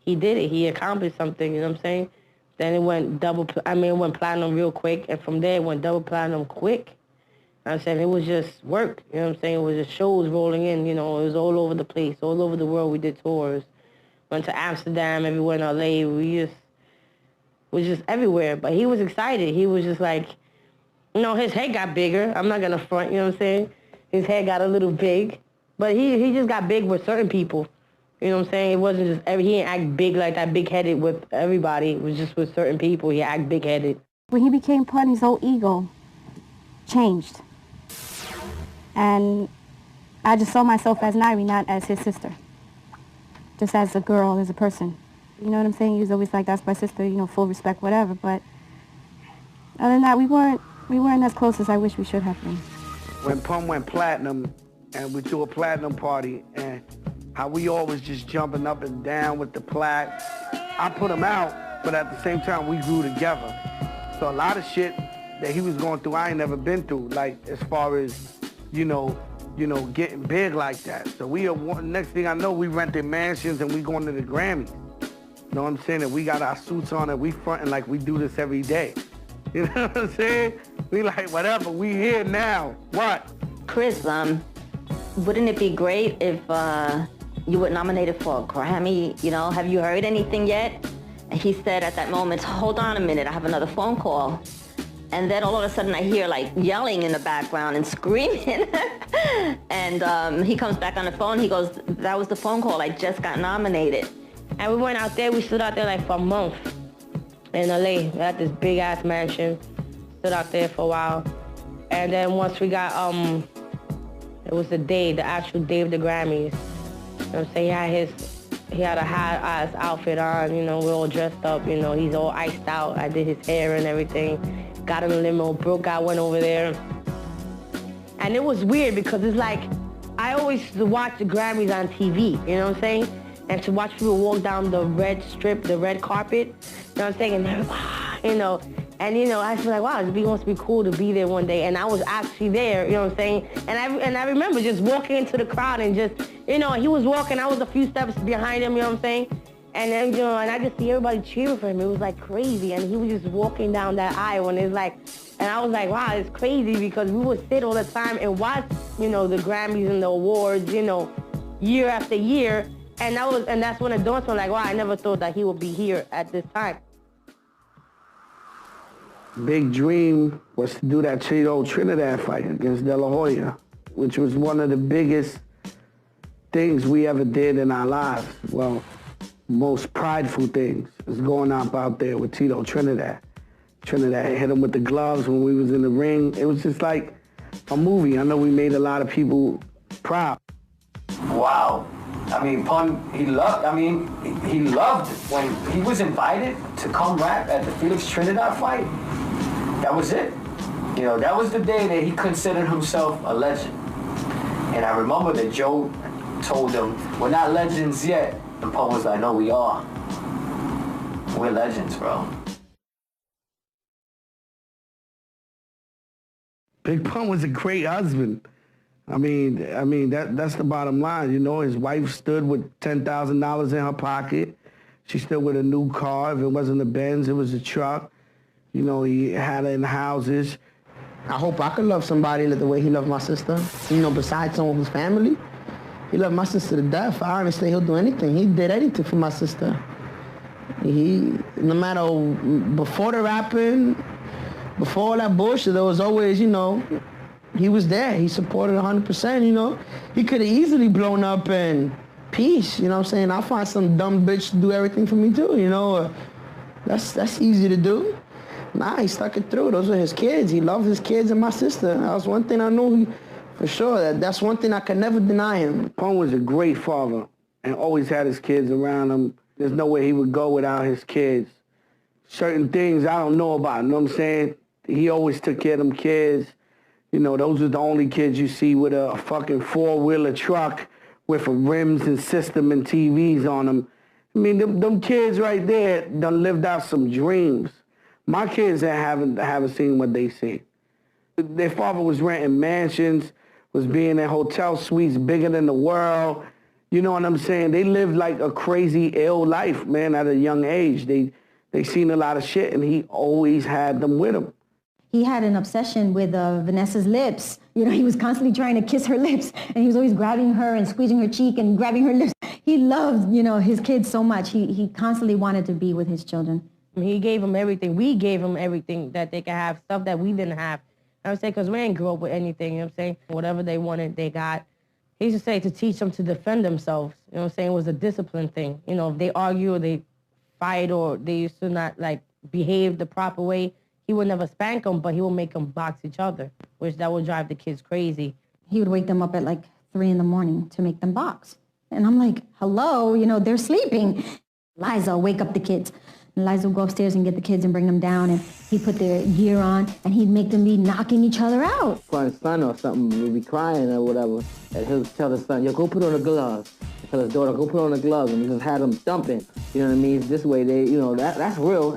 he did it. He accomplished something, you know what I'm saying? Then it went it went platinum real quick, and from there it went double platinum quick. I'm saying it was just work, you know what I'm saying? It was just shows rolling in, you know, it was all over the place, all over the world. We did tours. Went to Amsterdam, everywhere in LA. We was just everywhere. But he was excited. He was just like, you know, his head got bigger. I'm not gonna front, you know what I'm saying? His head got a little big. But he just got big with certain people. You know what I'm saying? It wasn't just he didn't act big like that, big-headed with everybody. It was just with certain people. He act big-headed. When he became Pun, his whole ego changed. And I just saw myself as Nairi, not as his sister. Just as a girl, as a person. You know what I'm saying? He was always like, that's my sister, you know, full respect, whatever. But other than that, we weren't as close as I wish we should have been. When Pun went platinum, and we threw a platinum party, and how we always just jumping up and down with the plaque. I put him out, but at the same time, we grew together. So a lot of shit that he was going through, I ain't never been through, like as far as, you know, getting big like that. So next thing I know, we rented mansions and we going to the Grammys. You know what I'm saying? And we got our suits on and we fronting like we do this every day. You know what I'm saying? We like, whatever, we here now. What? Chris, wouldn't it be great if you were nominated for a Grammy? You know, have you heard anything yet? he said at that moment, hold on a minute, I have another phone call. And then all of a sudden I hear like yelling in the background and screaming. And he comes back on the phone, he goes, that was the phone call, I just got nominated. And we went out there, we stood out there like for a month in LA. We had this big ass mansion, stood out there for a while. And then once we got, it was the actual day of the Grammys. You know what I'm saying? He had a high-ass outfit on, you know, we're all dressed up, you know, he's all iced out. I did his hair and everything. Got in a limo, Brooke guy went over there. And it was weird because it's like, I always used to watch the Grammys on TV, you know what I'm saying? And to watch people walk down the red strip, the red carpet, you know what I'm saying? And everybody, you know, and you know, I was like, wow, it must be cool to be there one day. And I was actually there, you know what I'm saying? And I remember just walking into the crowd and just, you know, he was walking, I was a few steps behind him, you know what I'm saying? And then, you know, and I just see everybody cheering for him. It was like crazy. And he was just walking down that aisle and it's like, and I was like, wow, it's crazy because we would sit all the time and watch, you know, the Grammys and the awards, you know, year after year. And that's when it dawned on me, like, wow, I never thought that he would be here at this time. Big dream was to do that Tito Trinidad fight against De La Hoya, which was one of the biggest things we ever did in our lives. Well, most prideful things is going up out there with Tito Trinidad. Trinidad hit him with the gloves when we was in the ring. It was just like a movie. I know we made a lot of people proud. Wow. I mean, he loved when he was invited to come rap at the Felix Trinidad fight. That was it. You know, that was the day that he considered himself a legend. And I remember that Joe told him, we're not legends yet. And Pun was like, no, we are. We're legends, bro. Big Pun was a great husband. I mean that's the bottom line. You know, his wife stood with $10,000 in her pocket. She stood with a new car. If it wasn't a Benz, it was a truck. You know, he had it in houses. I hope I could love somebody the way he loved my sister. You know, besides someone who's family, he loved my sister to death. I honestly, he'll do anything. He did anything for my sister. No matter before the rapping, before all that bullshit, there was always, you know, he was there. He supported 100%, you know. He could have easily blown up in peace, you know what I'm saying? I'll find some dumb bitch to do everything for me too, you know. That's easy to do. Nah, he stuck it through. Those were his kids. He loved his kids and my sister. That was one thing I knew for sure. That's one thing I could never deny him. Pun was a great father and always had his kids around him. There's no way he would go without his kids. Certain things I don't know about, you know what I'm saying? He always took care of them kids. You know, those are the only kids you see with a fucking four-wheeler truck with rims and system and TVs on them. I mean, them kids right there done lived out some dreams. My kids haven't seen what they see. Their father was renting mansions, was being in hotel suites bigger than the world. You know what I'm saying? They lived like a crazy, ill life, man, at a young age. They seen a lot of shit, and he always had them with him. He had an obsession with Vanessa's lips. You know, he was constantly trying to kiss her lips, and he was always grabbing her and squeezing her cheek and grabbing her lips. He loved, you know, his kids so much. He constantly wanted to be with his children. He gave them everything. We gave them everything that they could have, stuff that we didn't have. I would say, because we didn't grow up with anything, you know what I'm saying? Whatever they wanted, they got. He used to say to teach them to defend themselves, you know what I'm saying? It was a discipline thing. You know, if they argue or they fight or they used to not, like, behave the proper way, he would never spank them, but he would make them box each other, which that would drive the kids crazy. He would wake them up at like 3 in the morning to make them box. And I'm like, hello, you know, they're sleeping. Liza, wake up the kids. And Liza would go upstairs and get the kids and bring them down, and he'd put their gear on, and he'd make them be knocking each other out. For his son or something would be crying or whatever, and he'll tell his son, yo, go put on the gloves. Tell his daughter, go put on the gloves, and he just had them thumping. You know what I mean? This way, they, you know, that's real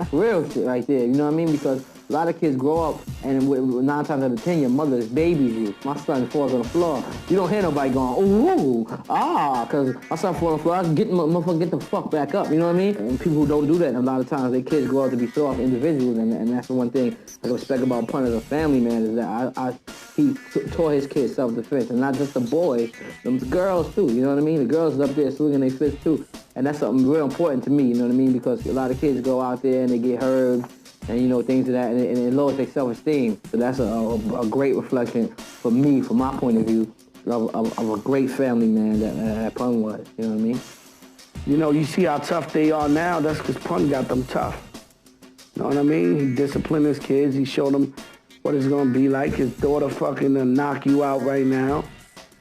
shit right there. You know what I mean? Because a lot of kids grow up, and 9 times out of 10, your mother babies you. My son falls on the floor. You don't hear nobody going, ooh, because my son falls on the floor. I motherfucker, get the fuck back up. You know what I mean? And people who don't do that, a lot of times, their kids grow up to be soft individuals, and that's the one thing I respect about Pun as a family man is that he taught his kids self-defense, and not just the boys, the girls too. You know what I mean? The girls up there swinging their fists too. And that's something real important to me, you know what I mean? Because a lot of kids go out there and they get hurt and, you know, things of that, and it lowers their self-esteem. So that's a great reflection for me, from my point of view, of a great family man that Pun was, you know what I mean? You know, you see how tough they are now, that's because Pun got them tough. You know what I mean? He disciplined his kids, he showed them what it's gonna be like. His daughter fucking knock you out right now.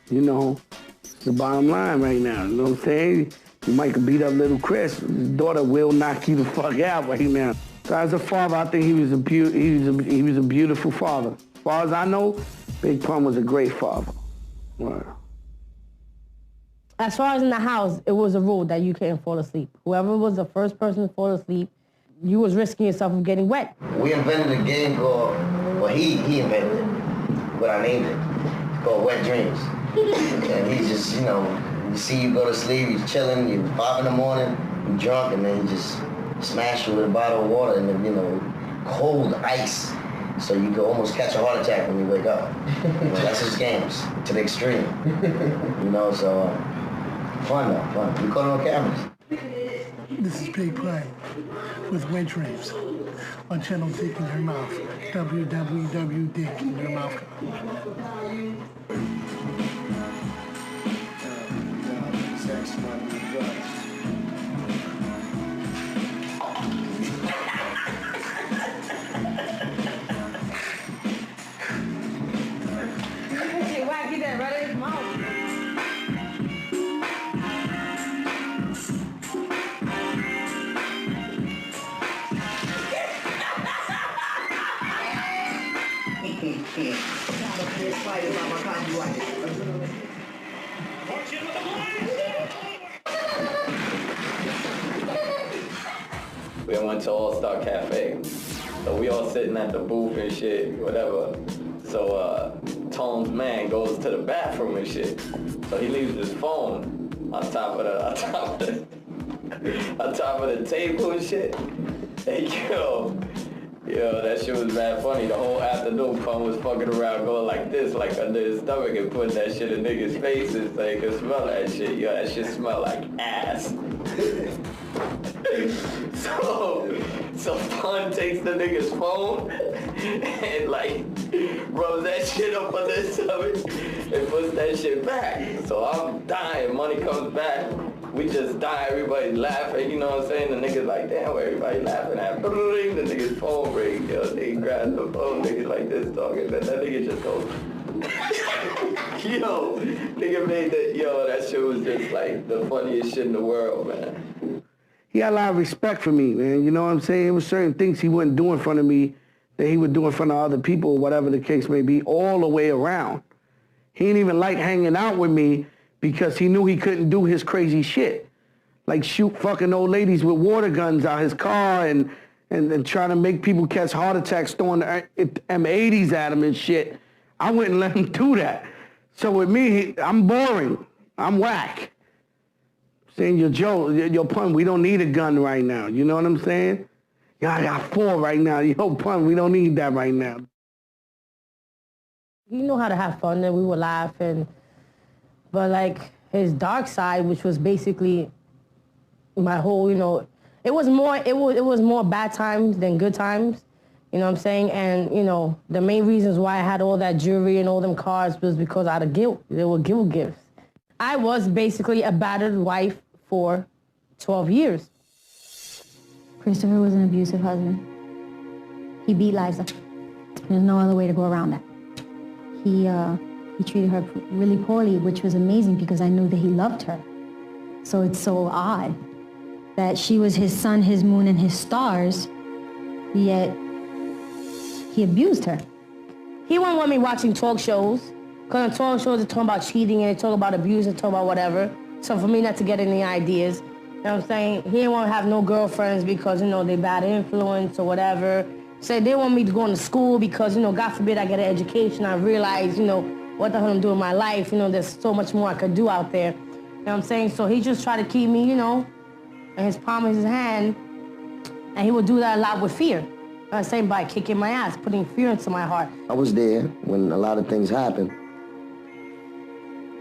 You know, it's the bottom line right now, you know what I'm saying? You might beat up little Chris, his daughter will knock you the fuck out right now. So as a father, I think he was a beautiful father. As far as I know, Big Pun was a great father. Wow. As far as in the house, it was a rule that you couldn't fall asleep. Whoever was the first person to fall asleep, you was risking yourself of getting wet. We invented a game called, well, he invented it, but I named it. It's called Wet Dreams. And he's just, you know, you see you go to sleep, you're chilling, you're 5 in the morning, you're drunk, and then you just smash you with a bottle of water and then, you know, cold ice. So you could almost catch a heart attack when you wake up. You know, that's his games, to the extreme. You know, so fun though, fun. We caught it on cameras. This is Big Pun with Wet Dreams on channel Dick in Your Mouth, www.dickinyourmouth.com. We went to All-Star Cafe. So we all sitting at the booth and shit, whatever. So Tone's man goes to the bathroom and shit. So he leaves his phone on top of the table and shit. And yo, that shit was mad funny. The whole afternoon, Pun was fucking around going like this, like under his stomach, and putting that shit in niggas' faces so they could smell that shit. Yo, that shit smell like ass. So Pun takes the nigga's phone and like rubs that shit up under his stomach and puts that shit back. So I'm dying. Money comes back. We just die. Everybody's laughing. You know what I'm saying? The niggas like, damn, where everybody laughing at? The nigga's phone ring. Yo, they grab the phone. Niggas like this talking. That nigga just goes. Yo, nigga made that. Yo, that shit was just like the funniest shit in the world, man. He had a lot of respect for me, man. You know what I'm saying? There was certain things he wouldn't do in front of me that he would do in front of other people, whatever the case may be, all the way around. He didn't even like hanging out with me because he knew he couldn't do his crazy shit. Like shoot fucking old ladies with water guns out his car and trying to make people catch heart attacks throwing M80s at him and shit. I wouldn't let him do that. So with me, I'm boring. I'm whack. Saying, yo, Pun, we don't need a gun right now. You know what I'm saying? Yo, I got 4 right now. Yo, Pun, we don't need that right now. You know how to have fun, and we were laughing. But like his dark side, which was basically my whole, you know, it was more bad times than good times. You know what I'm saying? And, you know, the main reasons why I had all that jewelry and all them cars was because out of guilt. They were guilt gifts. I was basically a battered wife for 12 years. Christopher was an abusive husband. He beat Liza. There's no other way to go around that. He treated her really poorly, which was amazing because I knew that he loved her. So it's so odd that she was his sun, his moon, and his stars, yet he abused her. He wouldn't want me watching talk shows, because on talk shows they talk about cheating and they talk about abuse and talk about whatever. So for me not to get any ideas, you know what I'm saying? He didn't want to have no girlfriends because, you know, they bad influence or whatever. So they want me to go into school because, you know, God forbid I get an education. I realize, you know, what the hell I'm doing in my life. You know, there's so much more I could do out there. You know what I'm saying? So he just tried to keep me, you know, in his palm of his hand. And he would do that a lot with fear. You know what I'm saying? By kicking my ass, putting fear into my heart. I was there when a lot of things happened.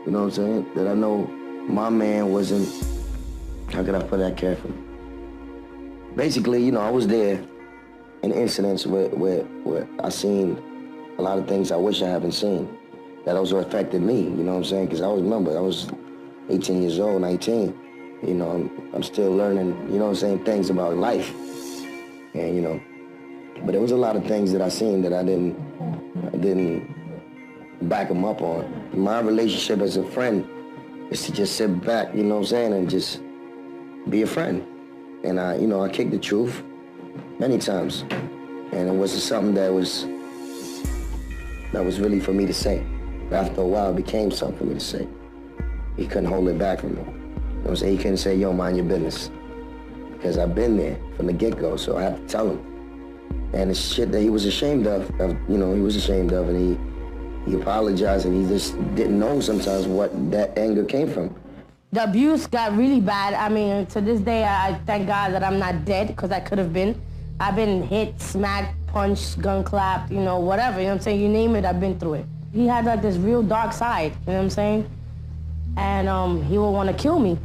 You know what I'm saying? That I know my man wasn't how could I put that carefully? Basically, you know, I was there in incidents where I seen a lot of things I wish I haven't seen that also affected me, you know what I'm saying? Because I remember, I was 18 years old, 19. You know, I'm still learning, you know what I'm saying, things about life. And, you know, but there was a lot of things that I seen that I didn't back them up on. My relationship as a friend is to just sit back, you know what I'm saying, and just be a friend. And you know, I kicked the truth many times. And it wasn't something that was really for me to say. But after a while, it became something for me to say. He couldn't hold it back from me. You know what I'm saying? He couldn't say, yo, mind your business. Because I've been there from the get-go, so I have to tell him. And it's shit that he was ashamed of, you know, he was ashamed of, and he apologized, and he just didn't know sometimes what that anger came from. The abuse got really bad. I mean, to this day, I thank God that I'm not dead, because I could have been. I've been hit, smacked, punched, gun clapped, you know, whatever, you know what I'm saying? You name it, I've been through it. He had like this real dark side, you know what I'm saying? And he would want to kill me.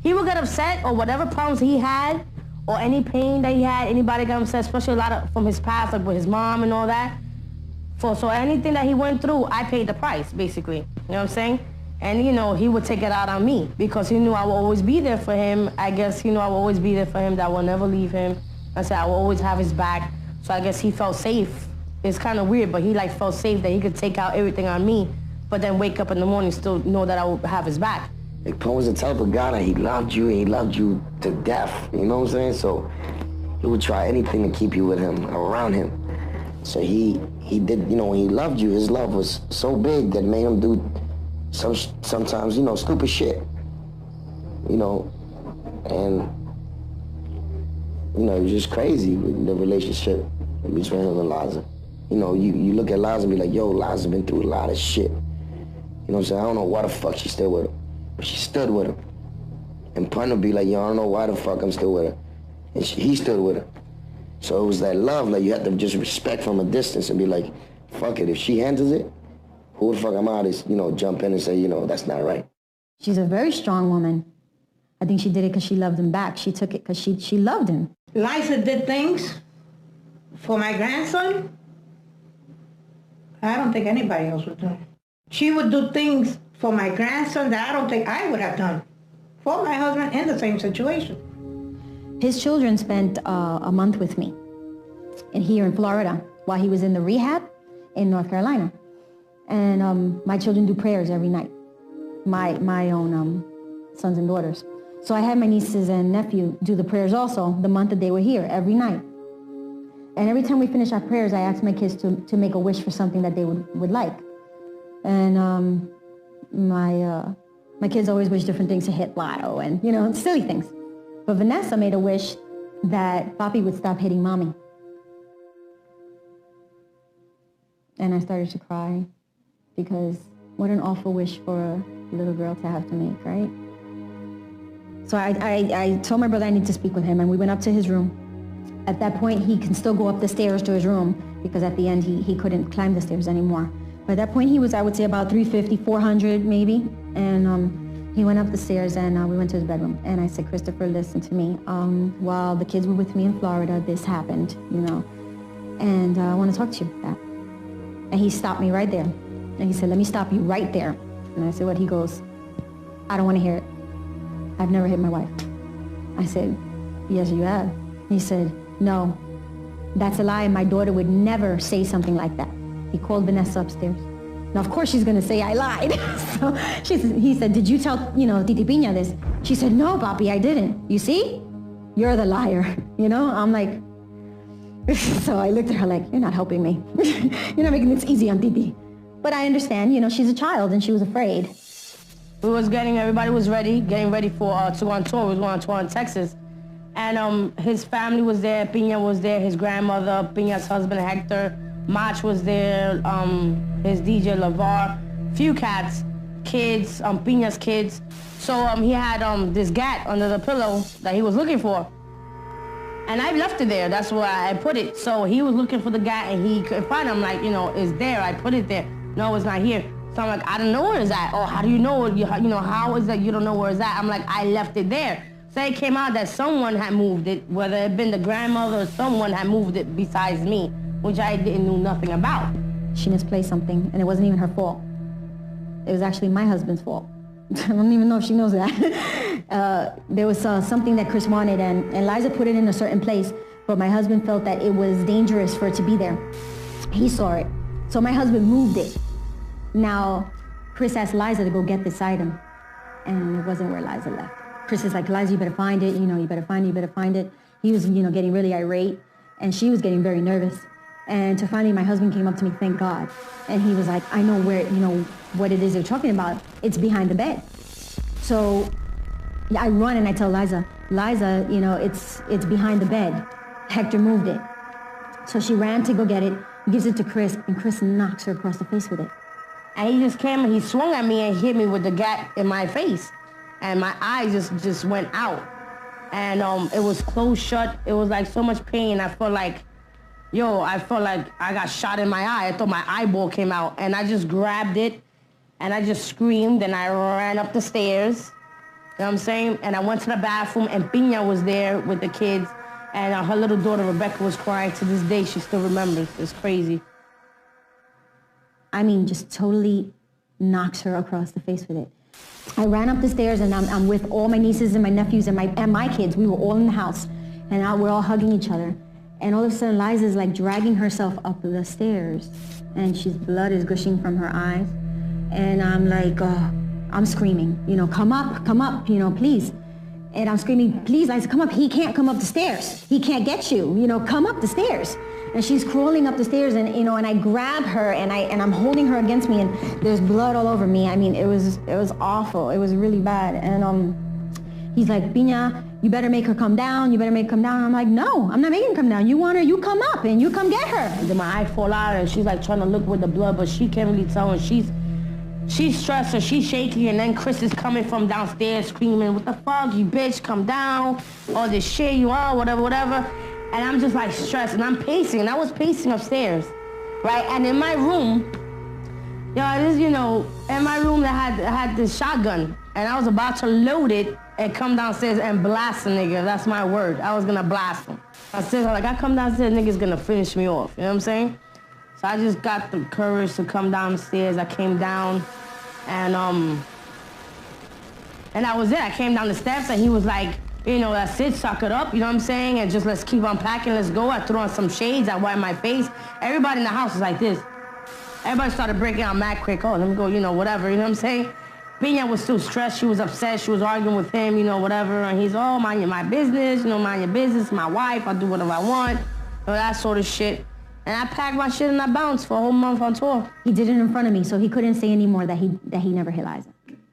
He would get upset, or whatever problems he had, or any pain that he had, anybody got upset, especially a lot of from his past, like with his mom and all that. So anything that he went through, I paid the price, basically. You know what I'm saying? And, you know, he would take it out on me because he knew I would always be there for him. I guess he knew I would always be there for him, that I will never leave him. I said I will always have his back. So I guess he felt safe. It's kind of weird, but he like felt safe that he could take out everything on me, but then wake up in the morning still know that I will have his back. Like, Paul was the type of guy that he loved you, and he loved you to death, you know what I'm saying? So he would try anything to keep you with him, around him. So he did, you know, when he loved you, his love was so big that made him do sometimes, you know, stupid shit. You know, and, you know, it was just crazy, the relationship between him and Liza. You know, you look at Liza and be like, yo, Liza's been through a lot of shit. You know what I'm saying? I don't know why the fuck she's still with him. But she stood with him. And Pun would be like, yo, I don't know why the fuck I'm still with her. And he stood with her. So it was that love, like you had to just respect from a distance and be like, fuck it, if she handles it, who the fuck am I to, you know, jump in and say, you know, that's not right. She's a very strong woman. I think she did it because she loved him back. She took it because she loved him. Liza did things for my grandson I don't think anybody else would do. She would do things for my grandson that I don't think I would have done for my husband in the same situation. His children spent a month with me here in Florida while he was in the rehab in North Carolina. And my children do prayers every night, my own sons and daughters. So I had my nieces and nephew do the prayers also the month that they were here, every night. And every time we finish our prayers, I asked my kids to make a wish for something that they would like. And my kids always wish different things, to hit lotto and, you know, silly things. But Vanessa made a wish that Papi would stop hitting Mommy. And I started to cry because what an awful wish for a little girl to have to make, right? So I told my brother I need to speak with him, and we went up to his room. At that point, he can still go up the stairs to his room because at the end he couldn't climb the stairs anymore. But at that point, he was, I would say, about 350, 400 maybe. And he went up the stairs and we went to his bedroom. And I said, Christopher, listen to me. While the kids were with me in Florida, this happened, you know. And I want to talk to you about that. And he stopped me right there. And he said, let me stop you right there. And I said, what? He goes, I don't want to hear it. I've never hit my wife. I said, yes, you have. He said, no, that's a lie. My daughter would never say something like that. He called Vanessa upstairs. Now, of course, she's going to say I lied. So he said, did you tell, you know, Titi Piña this? She said, no, Papi, I didn't. You see? You're the liar. You know, I'm like, so I looked at her like, you're not helping me. You're not making this easy on Titi. But I understand, you know, she's a child and she was afraid. Everybody was ready, getting ready for to go on tour. We was going on tour in Texas. And his family was there, Piña was there, his grandmother, Piña's husband, Hector, Mach was there, his DJ, LaVar, few cats, kids, Piña's kids. So he had this gat under the pillow that he was looking for. And I left it there, that's where I put it. So he was looking for the gat and he couldn't find it. I'm like, you know, it's there, I put it there. No, it's not here. So I'm like, I don't know where it's at. Oh, how do you know? You know, how is that you don't know where it's at? I'm like, I left it there. Say it came out that someone had moved it, whether it been the grandmother or someone had moved it besides me, which I didn't know nothing about. She misplaced something, and it wasn't even her fault. It was actually my husband's fault. I don't even know if she knows that. There was something that Chris wanted, and Liza put it in a certain place, but my husband felt that it was dangerous for it to be there. He saw it. So my husband moved it. Now, Chris asked Liza to go get this item, and it wasn't where Liza left. Chris is like, Liza, you better find it, you better find it, you better find it. He was, getting really irate, and she was getting very nervous. And to finally, my husband came up to me, thank God. And he was like, I know where, what it is you're talking about. It's behind the bed. So I run and I tell Liza, it's behind the bed. Hector moved it. So she ran to go get it, gives it to Chris, and Chris knocks her across the face with it. And he just came and he swung at me and hit me with the gap in my face. And my eyes just went out. And it was closed shut. It was like so much pain. I felt like I got shot in my eye. I thought my eyeball came out. And I just grabbed it and I just screamed and I ran up the stairs. You know what I'm saying? And I went to the bathroom and Pina was there with the kids. And her little daughter, Rebecca, was crying. To this day, she still remembers. It's crazy. I mean, just totally knocks her across the face with it. I ran up the stairs and I'm with all my nieces and my nephews and my kids. We were all in the house and we're all hugging each other. And all of a sudden, Liza's like dragging herself up the stairs and blood is gushing from her eyes. And I'm like, I'm screaming, come up, please. And I'm screaming, please, Liza, come up. He can't come up the stairs. He can't get you, come up the stairs. And she's crawling up the stairs and, and I grab her and I'm holding her against me and there's blood all over me. I mean, it was awful. It was really bad. And he's like, Pina, you better make her come down. You better make her come down. I'm like, no, I'm not making her come down. You want her, you come up and you come get her. And then my eye fall out and she's like trying to look with the blood, but she can't really tell. And she's stressed and she's shaking. And then Chris is coming from downstairs screaming, what the fuck, you bitch, come down. All this shit you are, whatever. And I'm just like stressed and I'm pacing. And I was pacing upstairs, right? And in my room, in my room that had this shotgun. And I was about to load it and come downstairs and blast a nigga. That's my word. I was gonna blast him. I said, I come downstairs, nigga's gonna finish me off. You know what I'm saying? So I just got the courage to come downstairs. I came down and that was it. I came down the steps and he was like, that's it, suck it up, you know what I'm saying? And just let's keep unpacking, let's go. I threw on some shades, I wiped my face. Everybody in the house was like this. Everybody started breaking out mad quick. Oh, let me go, whatever, you know what I'm saying? Pina was still stressed, she was upset, she was arguing with him, whatever. And he's, mind my business, mind your business, my wife, I'll do whatever I want, that sort of shit. And I packed my shit and I bounced for a whole month on tour. He did it in front of me, so he couldn't say anymore that he never hit Liza.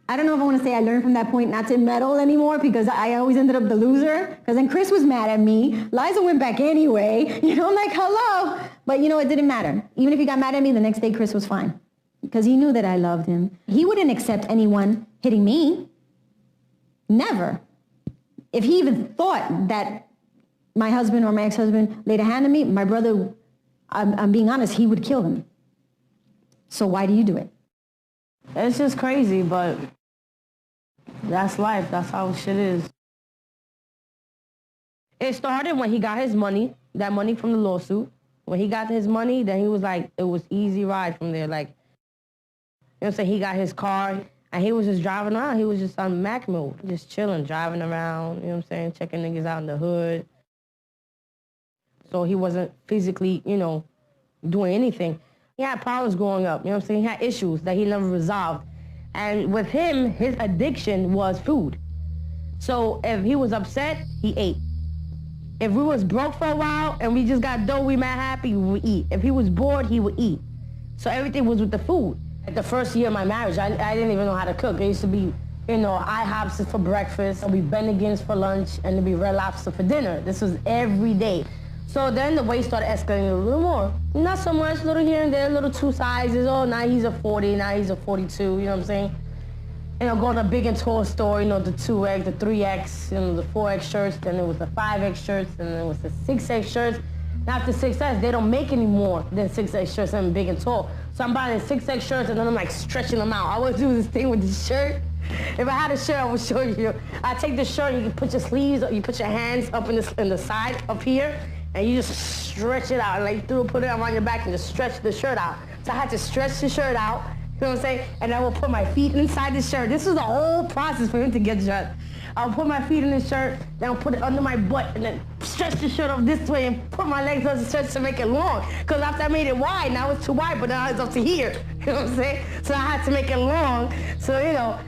I don't know if I want to say I learned from that point not to meddle anymore because I always ended up the loser. Because then Chris was mad at me. Liza went back anyway. I'm like, hello. But it didn't matter. Even if he got mad at me, the next day Chris was fine. Because he knew that I loved him. He wouldn't accept anyone hitting me. Never. If he even thought that my husband or my ex-husband laid a hand on me, my brother, I'm being honest, he would kill him. So why do you do it? It's just crazy, but that's life. That's how shit is. It started when he got his money, that money from the lawsuit. When he got his money, then he was like, it was easy ride from there. Like, you know what I'm saying? He got his car, and he was just driving around. He was just on Mac mode, just chilling, driving around, you know what I'm saying? Checking niggas out in the hood. So he wasn't physically, doing anything. He had problems growing up, you know what I'm saying? He had issues that he never resolved. And with him, his addiction was food. So if he was upset, he ate. If we was broke for a while and we just got dough, we mad happy, we would eat. If he was bored, he would eat. So everything was with the food. At the first year of my marriage, I didn't even know how to cook. It used to be, IHOPs for breakfast, it'll be Bennigan's for lunch, and it'll be Red Lobster for dinner. This was every day. So then the weight started escalating a little more. Not so much, little here and there, little 2 sizes. Oh, now he's a 40, now he's a 42, you know what I'm saying? Go to a big and tall store, the 2X, the 3X, the 4X shirts, then it was the 5X shirts, and then it was the 6X shirts. Now after 6X, they don't make any more than 6X shirts and big and tall. So I'm buying the 6X shirts and then I'm like stretching them out. I always do this thing with this shirt. If I had a shirt, I would show you. I take the shirt, you can put your sleeves, you put your hands up in the side up here, and you just stretch it out. Like put it around your back and just stretch the shirt out. So I had to stretch the shirt out, you know what I'm saying? And I will put my feet inside the shirt. This was the whole process for him to get dressed. I'll put my feet in the shirt, then I'll put it under my butt, and then stretch the shirt up this way and put my legs on the stretch to make it long. Because after I made it wide, now it's too wide, but now it's up to here. You know what I'm saying? So I had to make it long. So, you know.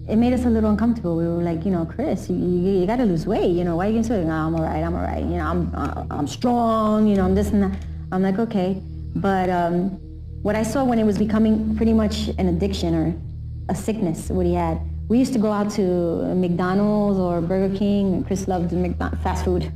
It made us a little uncomfortable. We were like, you know, Chris, you got to lose weight. You know, why are you going to say, no, I'm all right. You know, I'm strong, you know, I'm this and that. I'm like, okay. But what I saw when it was becoming pretty much an addiction or a sickness, what he had, we used to go out to McDonald's or Burger King, and Chris loved fast food.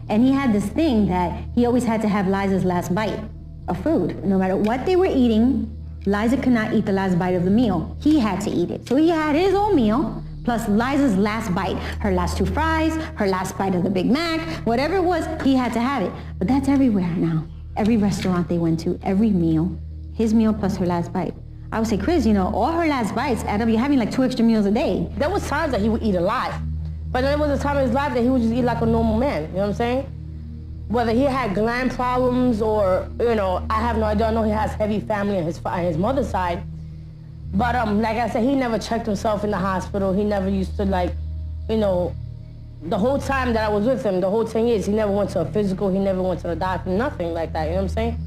And he had this thing that he always had to have Liza's last bite of food. No matter what they were eating, Liza could not eat the last bite of the meal. He had to eat it. So he had his own meal, plus Liza's last bite, her last 2 fries, her last bite of the Big Mac, whatever it was, he had to have it. But that's everywhere now. Every restaurant they went to, every meal, his meal plus her last bite. I would say, Chris, you know, all her last bites add up, you're having like 2 extra meals a day. There was times that he would eat a lot, but there was a time in his life that he would just eat like a normal man, you know what I'm saying? Whether he had gland problems or, you know, I have no idea. I know he has heavy family on his mother's side, but like I said, he never checked himself in the hospital. He never used to, like, you know, the whole time that I was with him, the whole 10 years, he never went to a physical, he never went to the doctor, nothing like that, you know what I'm saying?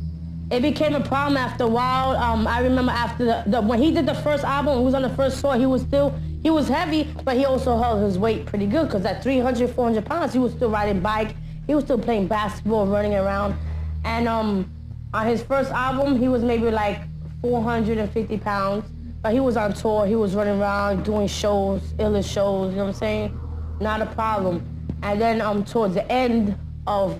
It became a problem after a while. I remember after when he did the first album, he was on the first tour, he was heavy, but he also held his weight pretty good, because at 300, 400 pounds, he was still riding bike, he was still playing basketball, running around. And on his first album, he was maybe like 450 pounds, but he was on tour, he was running around, doing shows, illest shows, you know what I'm saying? Not a problem. And then towards the end of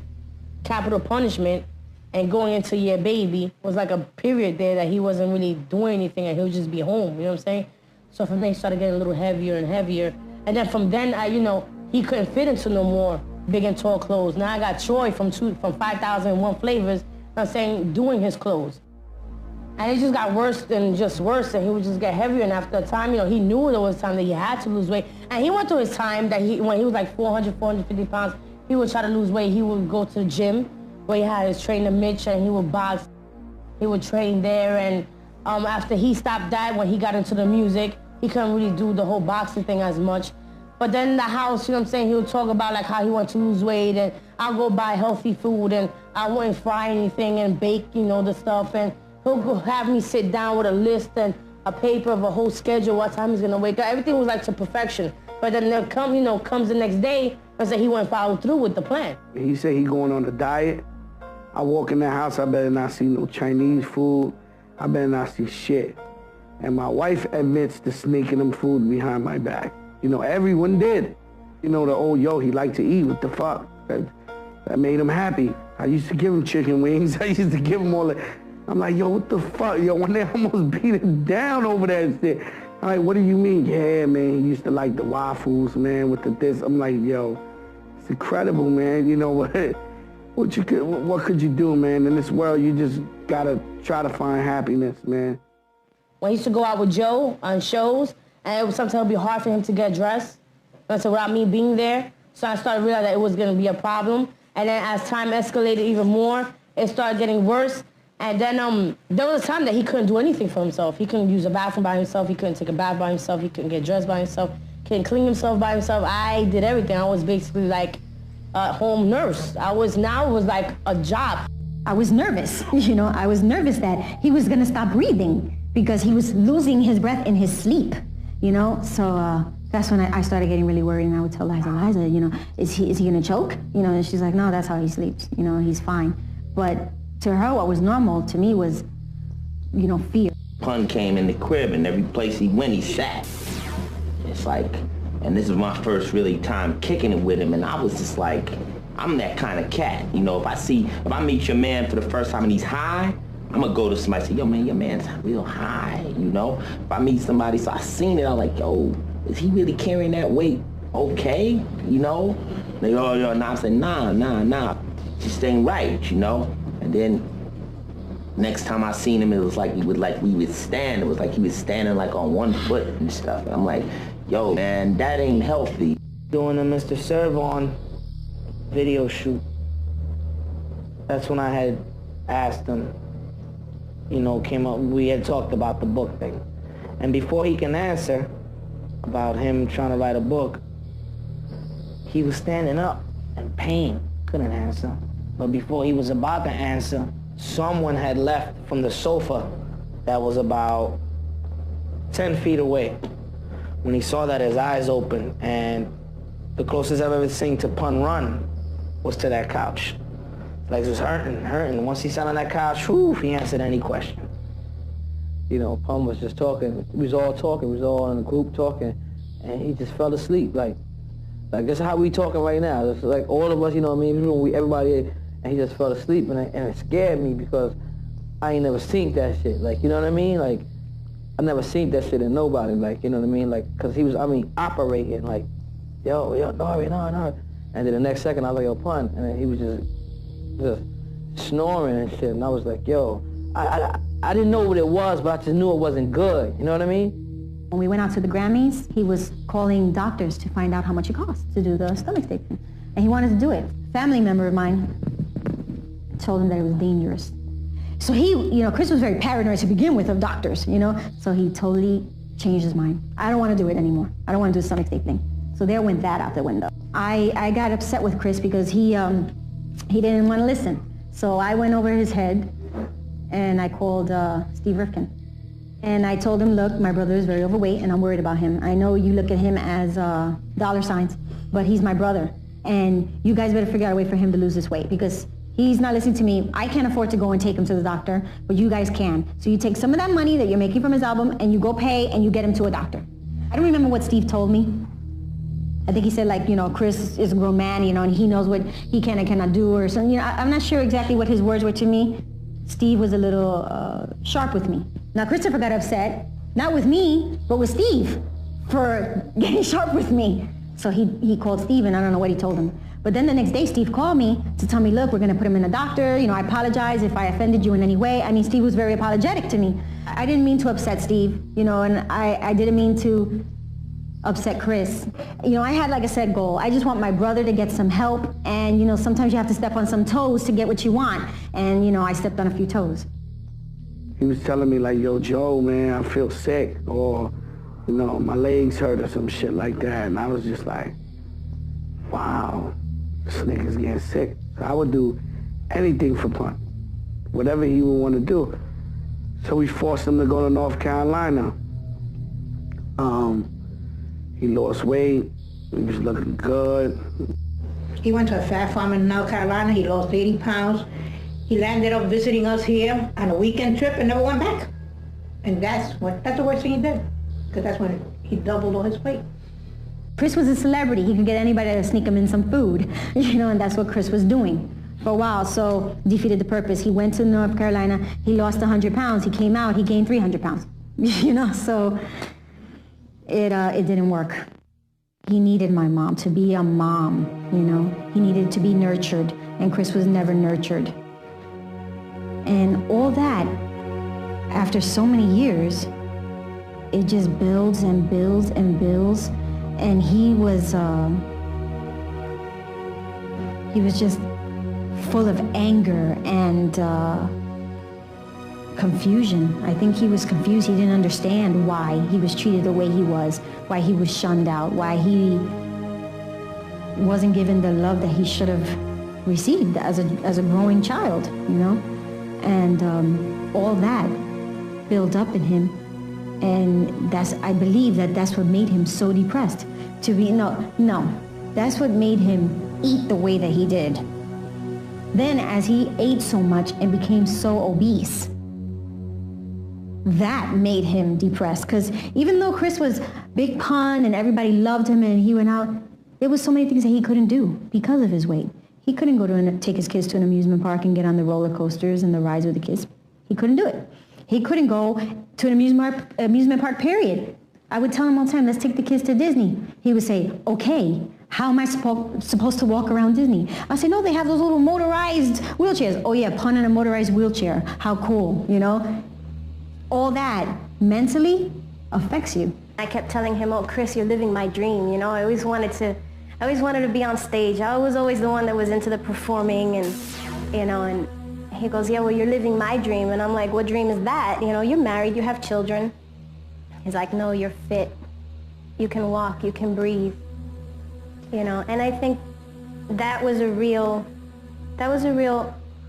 Capital Punishment, and going into Year Baby was like a period there that he wasn't really doing anything and he would just be home, you know what I'm saying? So for me, it started getting a little heavier and heavier. And then from then, you know, he couldn't fit into no more big and tall clothes. Now I got Troy from 5001 Flavors, you know what I'm saying, doing his clothes. And it just got worse and just worse, and he would just get heavier. And after a time, you know, he knew there was time that he had to lose weight. And he went through his time that when he was like 400, 450 pounds, he would try to lose weight. He would go to the gym, where he had his trainer Mitch, and he would box. He would train there, and after he stopped that, when he got into the music, he couldn't really do the whole boxing thing as much. But then in the house, you know what I'm saying, he would talk about like how he wanted to lose weight, and I'll go buy healthy food, and I wouldn't fry anything and bake, you know, the stuff, and he'll go have me sit down with a list and a paper of a whole schedule, what time he's gonna wake up. Everything was like to perfection. But then there comes the next day, and say he wouldn't follow through with the plan. He said he going on a diet. I walk in the house, I better not see no Chinese food. I better not see shit. And my wife admits to sneaking them food behind my back. You know, everyone did. You know, the old, yo, he liked to eat, what the fuck? That made him happy. I used to give him chicken wings. I used to give him all that. I'm like, yo, what the fuck? Yo, when they almost beat him down over that shit. I'm like, what do you mean? Yeah, man, he used to like the waffles, man, with the this. I'm like, yo, it's incredible, man. You know what? What could you do, man? In this world, you just gotta try to find happiness, man. When I used to go out with Joe on shows, and sometimes it would be hard for him to get dressed, so without me being there. So I started realizing that it was gonna be a problem. And then as time escalated even more, it started getting worse. And then there was a time that he couldn't do anything for himself. He couldn't use a bathroom by himself. He couldn't take a bath by himself. He couldn't get dressed by himself. Couldn't clean himself by himself. I did everything. I was basically like a home nurse. It was like a job. I was nervous, you know. I was nervous that he was gonna stop breathing because he was losing his breath in his sleep, you know. So that's when I started getting really worried, and I would tell Liza, you know, is he gonna choke? You know, and she's like, no, that's how he sleeps. You know, he's fine. But to her, what was normal to me was, you know, fear. Pun came in the crib, and every place he went, he sat. It's like, and this is my first really time kicking it with him, and I was just like, I'm that kind of cat. You know, if I meet your man for the first time and he's high, I'm gonna go to somebody and say, yo, man, your man's real high, you know? If I meet somebody, so I seen it, I'm like, yo, is he really carrying that weight okay, you know? They go, yo, and I'm saying, nah, just ain't right, you know? And then Next time I seen him, it was like we would stand. It was like he was standing like on one foot and stuff. And I'm like, yo, man, that ain't healthy. Doing a Mr. Servon video shoot, that's when I had asked him, you know, we had talked about the book thing. And before he can answer about him trying to write a book, he was standing up in pain, couldn't answer. But before he was about to answer, someone had left from the sofa that was about 10 feet away. When he saw that, his eyes opened, and the closest I've ever seen to Pun run was to that couch. Legs was hurting. Once he sat on that couch, whew, he answered any question. You know, Pun was just talking. We was all talking. We was all in a group talking, and he just fell asleep. Like that's how we talking right now. It's like all of us, you know what I mean? Everybody, and he just fell asleep, and it scared me because I ain't never seen that shit. Like, you know what I mean? Like, I never seen that shit in nobody. Like, you know what I mean? Like, cause he was, operating like, yo, Nori, no. And then the next second, I was like, yo, Pun, and then he was just snoring and shit, and I was like, yo, I didn't know what it was, but I just knew it wasn't good. You know what I mean? When we went out to the Grammys, he was calling doctors to find out how much it cost to do the stomach stapling. And he wanted to do it. A family member of mine told him that it was dangerous. So he, you know, Chris was very paranoid to begin with of doctors, you know? So he totally changed his mind. I don't want to do it anymore. I don't want to do the stomach stapling. So there went that out the window. I got upset with Chris because he didn't want to listen. So I went over his head and I called Steve Rifkin. And I told him, look, my brother is very overweight and I'm worried about him. I know you look at him as dollar signs, but he's my brother. And you guys better figure out a way for him to lose this weight because he's not listening to me. I can't afford to go and take him to the doctor, but you guys can. So you take some of that money that you're making from his album and you go pay and you get him to a doctor. I don't remember what Steve told me. I think he said, like, you know, Chris is a grown man, you know, and he knows what he can and cannot do or something. You know, I'm not sure exactly what his words were to me. Steve was a little sharp with me. Now, Christopher got upset, not with me, but with Steve for getting sharp with me. So he called Steve, and I don't know what he told him. But then the next day, Steve called me to tell me, look, we're going to put him in a doctor. You know, I apologize if I offended you in any way. I mean, Steve was very apologetic to me. I didn't mean to upset Steve, you know, and I didn't mean to upset Chris. You know, I had like a set goal. I just want my brother to get some help, and, you know, sometimes you have to step on some toes to get what you want. And, you know, I stepped on a few toes. He was telling me like, yo, Joe, man, I feel sick, or, you know, my legs hurt or some shit like that. And I was just like, wow, this nigga's getting sick. So I would do anything for Pun, whatever he would want to do. So we forced him to go to North Carolina. He lost weight. He was looking good. He went to a fat farm in North Carolina. He lost 80 pounds. He landed up visiting us here on a weekend trip and never went back. And that's the worst thing he did, because that's when he doubled all his weight. Chris was a celebrity. He could get anybody to sneak him in some food, you know, and that's what Chris was doing for a while. So defeated the purpose. He went to North Carolina. He lost 100 pounds. He came out. He gained 300 pounds, you know, so it didn't work. He needed my mom to be a mom, you know. He needed to be nurtured, and Chris was never nurtured. And all that, after so many years, it just builds and builds and builds. And he was just full of anger and confusion. I think he was confused. He didn't understand why he was treated the way he was, why he was shunned out, why he wasn't given the love that he should have received as a growing child, you know? And all that built up in him, and I believe that's what made him so depressed. That's what made him eat the way that he did. Then as he ate so much and became so obese, that made him depressed. Because even though Chris was Big Pun and everybody loved him and he went out, there was so many things that he couldn't do because of his weight. He couldn't go take his kids to an amusement park and get on the roller coasters and the rides with the kids. He couldn't do it. He couldn't go to an amusement park, period. I would tell him all the time, let's take the kids to Disney. He would say, okay, How am I supposed to walk around Disney? I said, no, they have those little motorized wheelchairs. Oh yeah, Pun in a motorized wheelchair. How cool, you know? All that mentally affects you. I kept telling him, oh, Chris, you're living my dream, you know? I always wanted to be on stage. I was always the one that was into the performing and, you know, and he goes, yeah, well, you're living my dream. And I'm like, what dream is that? You know, you're married, you have children. He's like, no, you're fit. You can walk, you can breathe. You know, and I think that was a real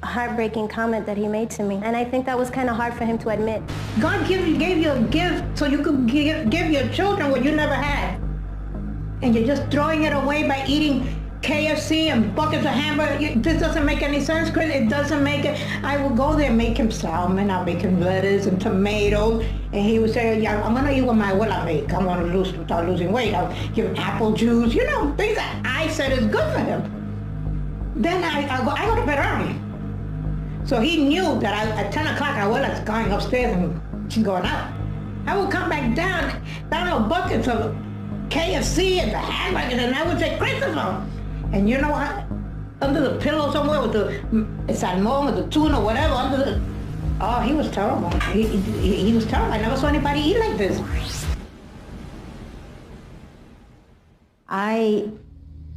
heartbreaking comment that he made to me. And I think that was kind of hard for him to admit. God gave you a gift so you could give your children what you never had. And you're just throwing it away by eating KFC and buckets of hamburger. This doesn't make any sense, Chris. It doesn't make it. I would go there and make him salmon. I'll make him lettuce and tomatoes. And he would say, yeah, I'm going to eat what my abuela make. I want to start losing weight. I'll give him apple juice. You know, things that I said is good for him. Then I go to bed early. So he knew that at 10 o'clock, abuela's going upstairs and she's going out. I would come back down to buckets of KFC and the hamburgers, and I would say, Christopher. And you know what? Under the pillow somewhere with the salmon, with the tuna, whatever, oh, he was terrible. He was terrible. I never saw anybody eat like this. I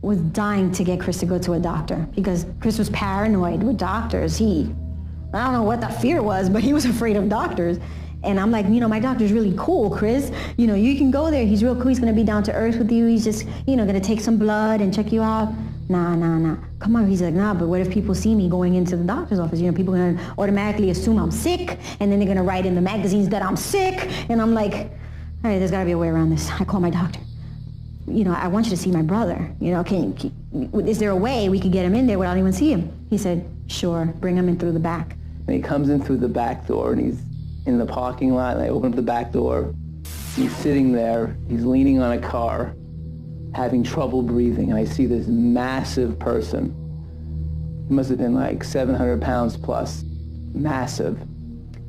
was dying to get Chris to go to a doctor because Chris was paranoid with doctors. I don't know what the fear was, but he was afraid of doctors. And I'm like, you know, my doctor's really cool, Chris. You know, you can go there. He's real cool. He's going to be down to earth with you. He's just, you know, going to take some blood and check you out. Nah. Come on. He's like, nah, but what if people see me going into the doctor's office? You know, people are going to automatically assume I'm sick, and then they're going to write in the magazines that I'm sick. And I'm like, all right, there's got to be a way around this. I call my doctor. You know, I want you to see my brother. You know, is there a way we could get him in there without anyone see him? He said, sure, bring him in through the back. And he comes in through the back door, and he's in the parking lot, and I open up the back door. He's sitting there, he's leaning on a car, having trouble breathing, and I see this massive person. He must have been like 700 pounds plus, massive,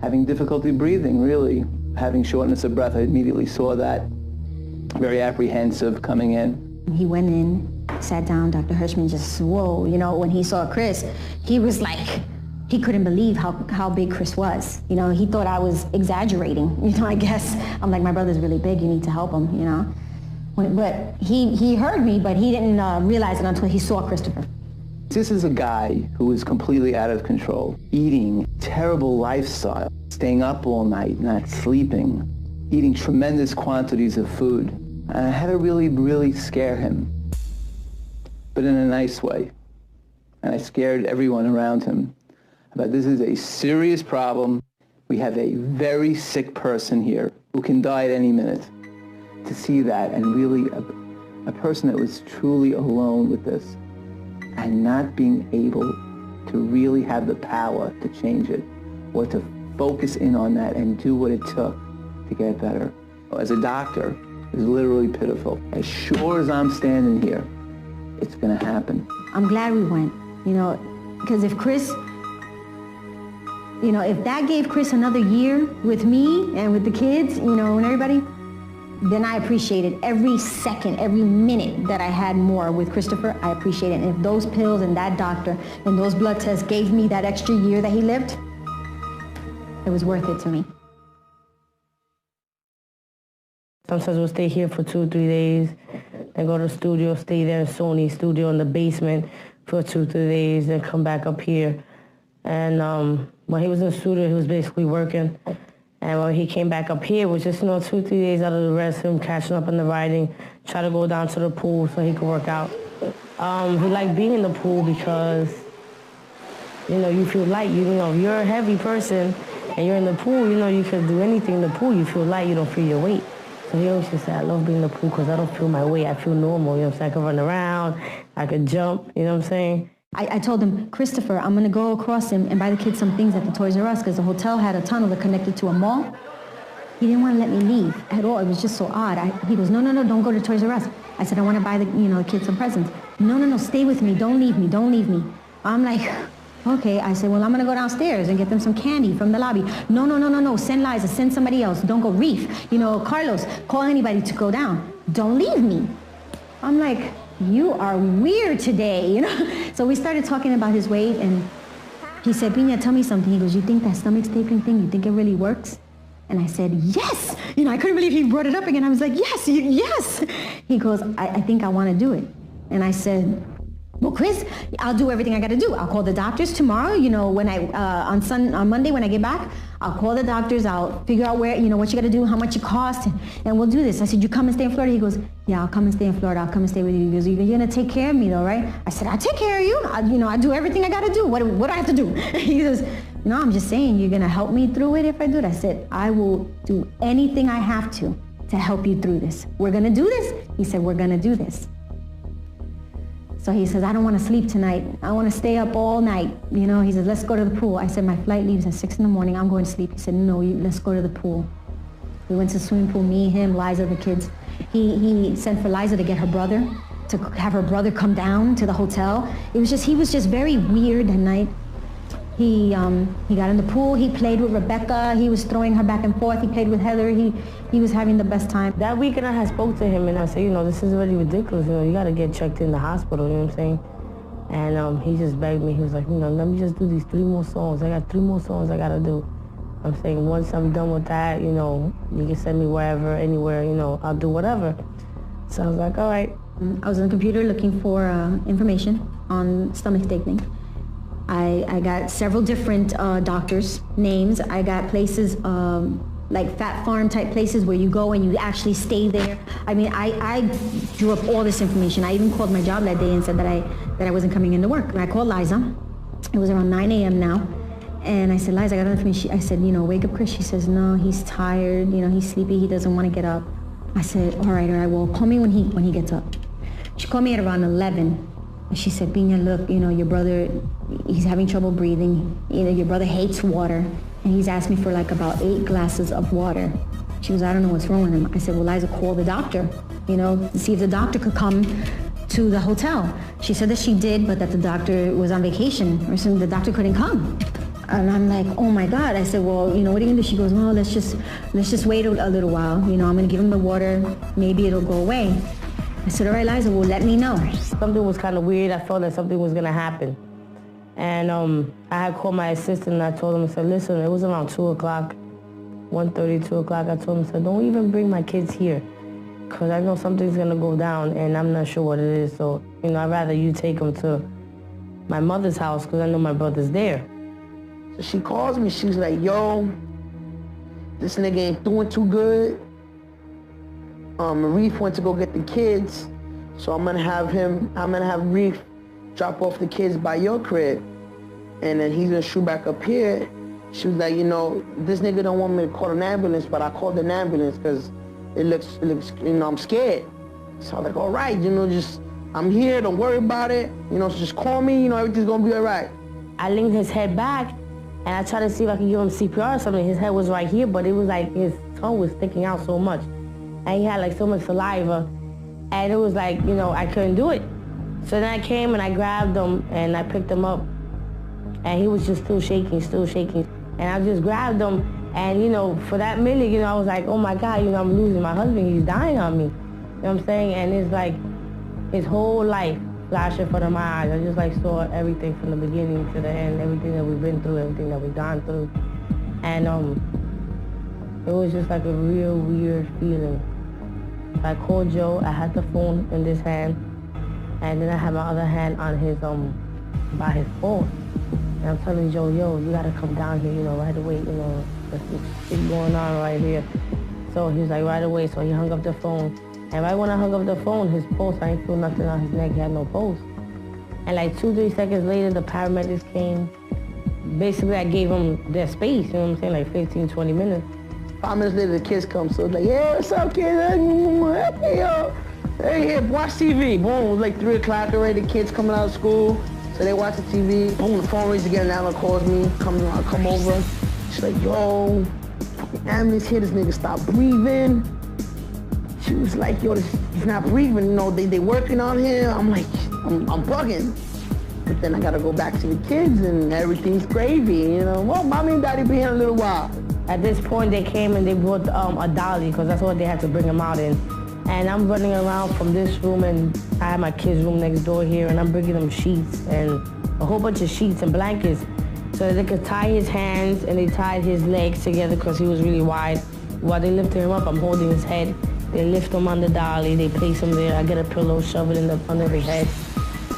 having difficulty breathing, really, having shortness of breath. I immediately saw that, very apprehensive coming in. He went in, sat down, Dr. Hirschman just, whoa, you know, when he saw Chris, he was like, he couldn't believe how big Chris was. You know, he thought I was exaggerating. You know, I guess I'm like, my brother's really big, you need to help him, you know. But he heard me, but he didn't realize it until he saw Christopher. This is a guy who is completely out of control, eating terrible lifestyle, staying up all night, not sleeping, eating tremendous quantities of food. And I had to really, really scare him, but in a nice way. And I scared everyone around him. But this is a serious problem. We have a very sick person here who can die at any minute. To see that, and really a person that was truly alone with this and not being able to really have the power to change it or to focus in on that and do what it took to get better. As a doctor, it's literally pitiful. As sure as I'm standing here, it's going to happen. I'm glad we went, you know, because if Chris, you know, if that gave Chris another year with me and with the kids, you know, and everybody, then I appreciated every second, every minute that I had more with Christopher. I appreciate it. And if those pills and that doctor and those blood tests gave me that extra year that he lived, it was worth it to me. Sometimes we'll stay here for 2 or 3 days, then go to the studio, stay there in Sony's studio in the basement for 2 or 3 days, then come back up here. And when he was in the studio, he was basically working. And when he came back up here, it was just, 2 or 3 days out of the rest, him catching up on the writing, try to go down to the pool so he could work out. He liked being in the pool because, you feel light. If you're a heavy person and you're in the pool, you can do anything in the pool. You feel light, you don't feel your weight. So he always just said, I love being in the pool because I don't feel my weight. I feel normal, I can run around, I can jump, you know what I'm saying? I told him, Christopher, I'm going to go across him and buy the kids some things at the Toys R Us because the hotel had a tunnel that connected to a mall. He didn't want to let me leave at all. It was just so odd. He goes, no, don't go to Toys R Us. I said, I want to buy the kids some presents. No, stay with me. Don't leave me. I'm like, okay. I said, well, I'm going to go downstairs and get them some candy from the lobby. No. Send Liza. Send somebody else. Don't go. Reef. Carlos, call anybody to go down. Don't leave me. I'm like, you are weird today, you know? So we started talking about his weight, and he said, Pina, tell me something. He goes, you think that stomach stapling thing, you think it really works? And I said, yes. You know, I couldn't believe he brought it up again. I was like, yes, yes. He goes, I think I want to do it. And I said, well, Chris, I'll do everything I got to do. I'll call the doctors tomorrow, you know, when on Monday when I get back, I'll call the doctors. I'll figure out where, you know, what you got to do, how much it costs, and we'll do this. I said, you come and stay in Florida? He goes, yeah, I'll come and stay in Florida. I'll come and stay with you. He goes, you're going to take care of me though, right? I said, I'll take care of you. I do everything I got to do. What do I have to do? He goes, no, I'm just saying, you're going to help me through it if I do it. I said, I will do anything I have to help you through this. We're going to do this? He said, we're going to do this. So he says, I don't want to sleep tonight. I want to stay up all night. You know, he says, let's go to the pool. I said, my flight leaves at 6 in the morning. I'm going to sleep. He said, no, let's go to the pool. We went to the swimming pool, me, him, Liza, the kids. He sent for Liza to get her brother, to have her brother come down to the hotel. He was just very weird that night. He got in the pool. He played with Rebecca. He was throwing her back and forth. He played with Heather. He was having the best time. That weekend I had spoke to him and I said, you know, this is really ridiculous. You know, you got to get checked in the hospital, you know what I'm saying? And he just begged me. He was like, you know, let me just do these 3 more songs. I got 3 more songs I got to do. I'm saying once I'm done with that, you know, you can send me wherever, anywhere, you know, I'll do whatever. So I was like, all right. I was on the computer looking for information on stomach stapling. I got several different doctors' names. I got places like Fat Farm type places where you go and you actually stay there. I mean, I drew up all this information. I even called my job that day and said that I wasn't coming into work. And I called Liza. It was around 9 a.m. now. And I said, Liza, I got information. I said, you know, wake up Chris. She says, no, he's tired. You know, he's sleepy. He doesn't want to get up. I said, all right, well, call me when he gets up. She called me at around 11. And she said, Pina, look, you know, your brother, he's having trouble breathing. You know, your brother hates water. And he's asked me for like about 8 glasses of water. She goes, I don't know what's wrong with him. I said, well, Liza, call the doctor, you know, to see if the doctor could come to the hotel. She said that she did, but that the doctor was on vacation or something. The doctor couldn't come. And I'm like, oh my God. I said, well, you know, what are you gonna do? She goes, no, let's just wait a little while. You know, I'm gonna give him the water. Maybe it'll go away. I said, all right, Liza, well, let me know. Something was kind of weird. I felt that something was gonna happen. And I had called my assistant and I told him, I said, listen, it was around 2 o'clock, 1:30, 2 o'clock. I told him, I said, don't even bring my kids here because I know something's gonna go down and I'm not sure what it is. So, you know, I'd rather you take them to my mother's house because I know my brother's there. So she calls me, she's like, yo, this nigga ain't doing too good. Reef went to go get the kids, so I'm gonna have Reef drop off the kids by your crib, and then he's gonna shoot back up here. She was like, you know, this nigga don't want me to call an ambulance, but I called an ambulance because it looks, you know, I'm scared. So I was like, all right, you know, I'm here, don't worry about it. You know, so just call me, you know, everything's gonna be all right. I leaned his head back, and I tried to see if I could give him CPR or something. His head was right here, but it was like his tongue was sticking out so much. And he had like so much saliva, and it was like, you know, I couldn't do it. So then I came and I grabbed him and I picked him up, and he was just still shaking. And I just grabbed him, and you know, for that minute, you know, I was like, oh my God, you know, I'm losing my husband, he's dying on me. You know what I'm saying? And it's like his whole life flashed in front of my eyes. I just like saw everything from the beginning to the end, everything that we've been through, everything that we've gone through. And it was just like a real weird feeling. I called Joe, I had the phone in this hand, and then I had my other hand on his, by his phone. And I'm telling Joe, yo, you gotta come down here, you know, right away, you know, there's shit going on right here. So he was like, right away, so he hung up the phone. And right when I hung up the phone, his pulse, I didn't feel nothing on his neck, he had no pulse. And like 2-3 seconds later, the paramedics came. Basically, I gave them their space, you know what I'm saying, like 15-20 minutes. 5 minutes later, the kids come, so it's like, yeah, what's up, kids? Hey, yo. Hey, watch TV. Boom, it was like 3 o'clock already, the kids coming out of school. So they watch the TV. Boom, the phone rings again, Alan calls me, come over. She's like, yo, ambulance here, this nigga stopped breathing. She was like, yo, he's not breathing, you know, they working on him. I'm like, I'm bugging. But then I gotta go back to the kids and everything's gravy, you know. Well, mommy and daddy be here in a little while. At this point, they came and they brought a dolly, because that's what they had to bring him out in. And I'm running around from this room, and I have my kids' room next door here, and I'm bringing them sheets and a whole bunch of sheets and blankets so that they could tie his hands, and they tied his legs together because he was really wide. While they lifted him up, I'm holding his head. They lift him on the dolly, they place him there. I get a pillow, shove it under his head.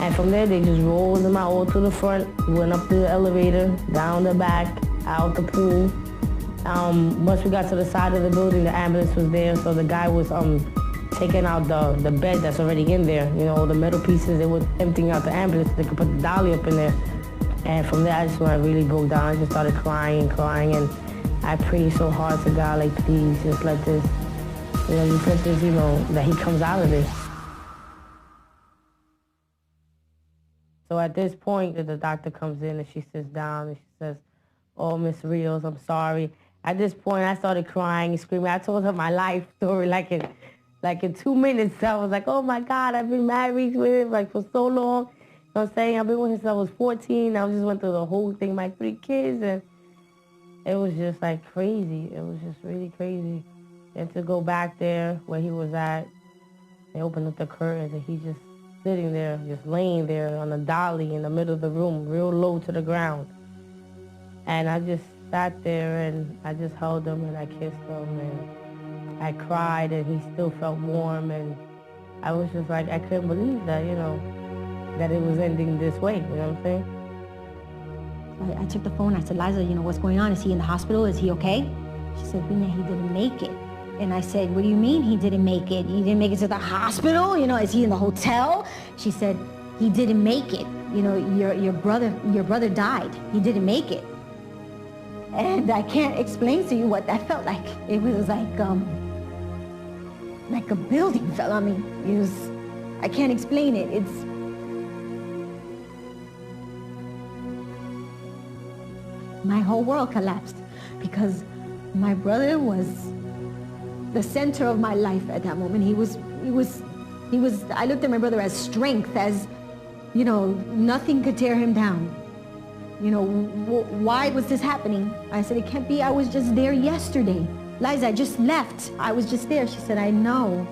And from there, they just rolled him out all to the front, went up the elevator, down the back, out the pool. Once we got to the side of the building, the ambulance was there, so the guy was taking out the bed that's already in there. You know, the metal pieces, they were emptying out the ambulance so they could put the dolly up in there. And from there, I really broke down. I just started crying, and I prayed so hard to God, like, please, just let this, that he comes out of this. So at this point, the doctor comes in and she sits down and she says, "Oh, Miss Rios, I'm sorry." At this point, I started crying and screaming. I told her my life story like in 2 minutes. I was like, "Oh my God, I've been married with him like for so long." You know what I'm saying? I've been with him since I was 14. I just went through the whole thing, my 3 kids, and it was just like crazy. It was just really crazy. And to go back there where he was at, they opened up the curtains and he just sitting there, just laying there on a dolly in the middle of the room, real low to the ground. And I just sat there and I just held him and I kissed him and I cried and he still felt warm, and I was just like, I couldn't believe that, that it was ending this way, you know what I'm saying? I took the phone, I said, "Liza, what's going on? Is he in the hospital? Is he okay?" She said, "Bina, he didn't make it." And I said, "What do you mean he didn't make it? He didn't make it to the hospital? Is he in the hotel?" She said, "He didn't make it. Your brother died. He didn't make it." And I can't explain to you what that felt like. It was like a building fell on me. I can't explain it. My whole world collapsed because my brother was the center of my life at that moment. He was, I looked at my brother as strength, as, nothing could tear him down. Why was this happening? I said, it can't be, I was just there yesterday. Liza, I just left. I was just there. She said, I know,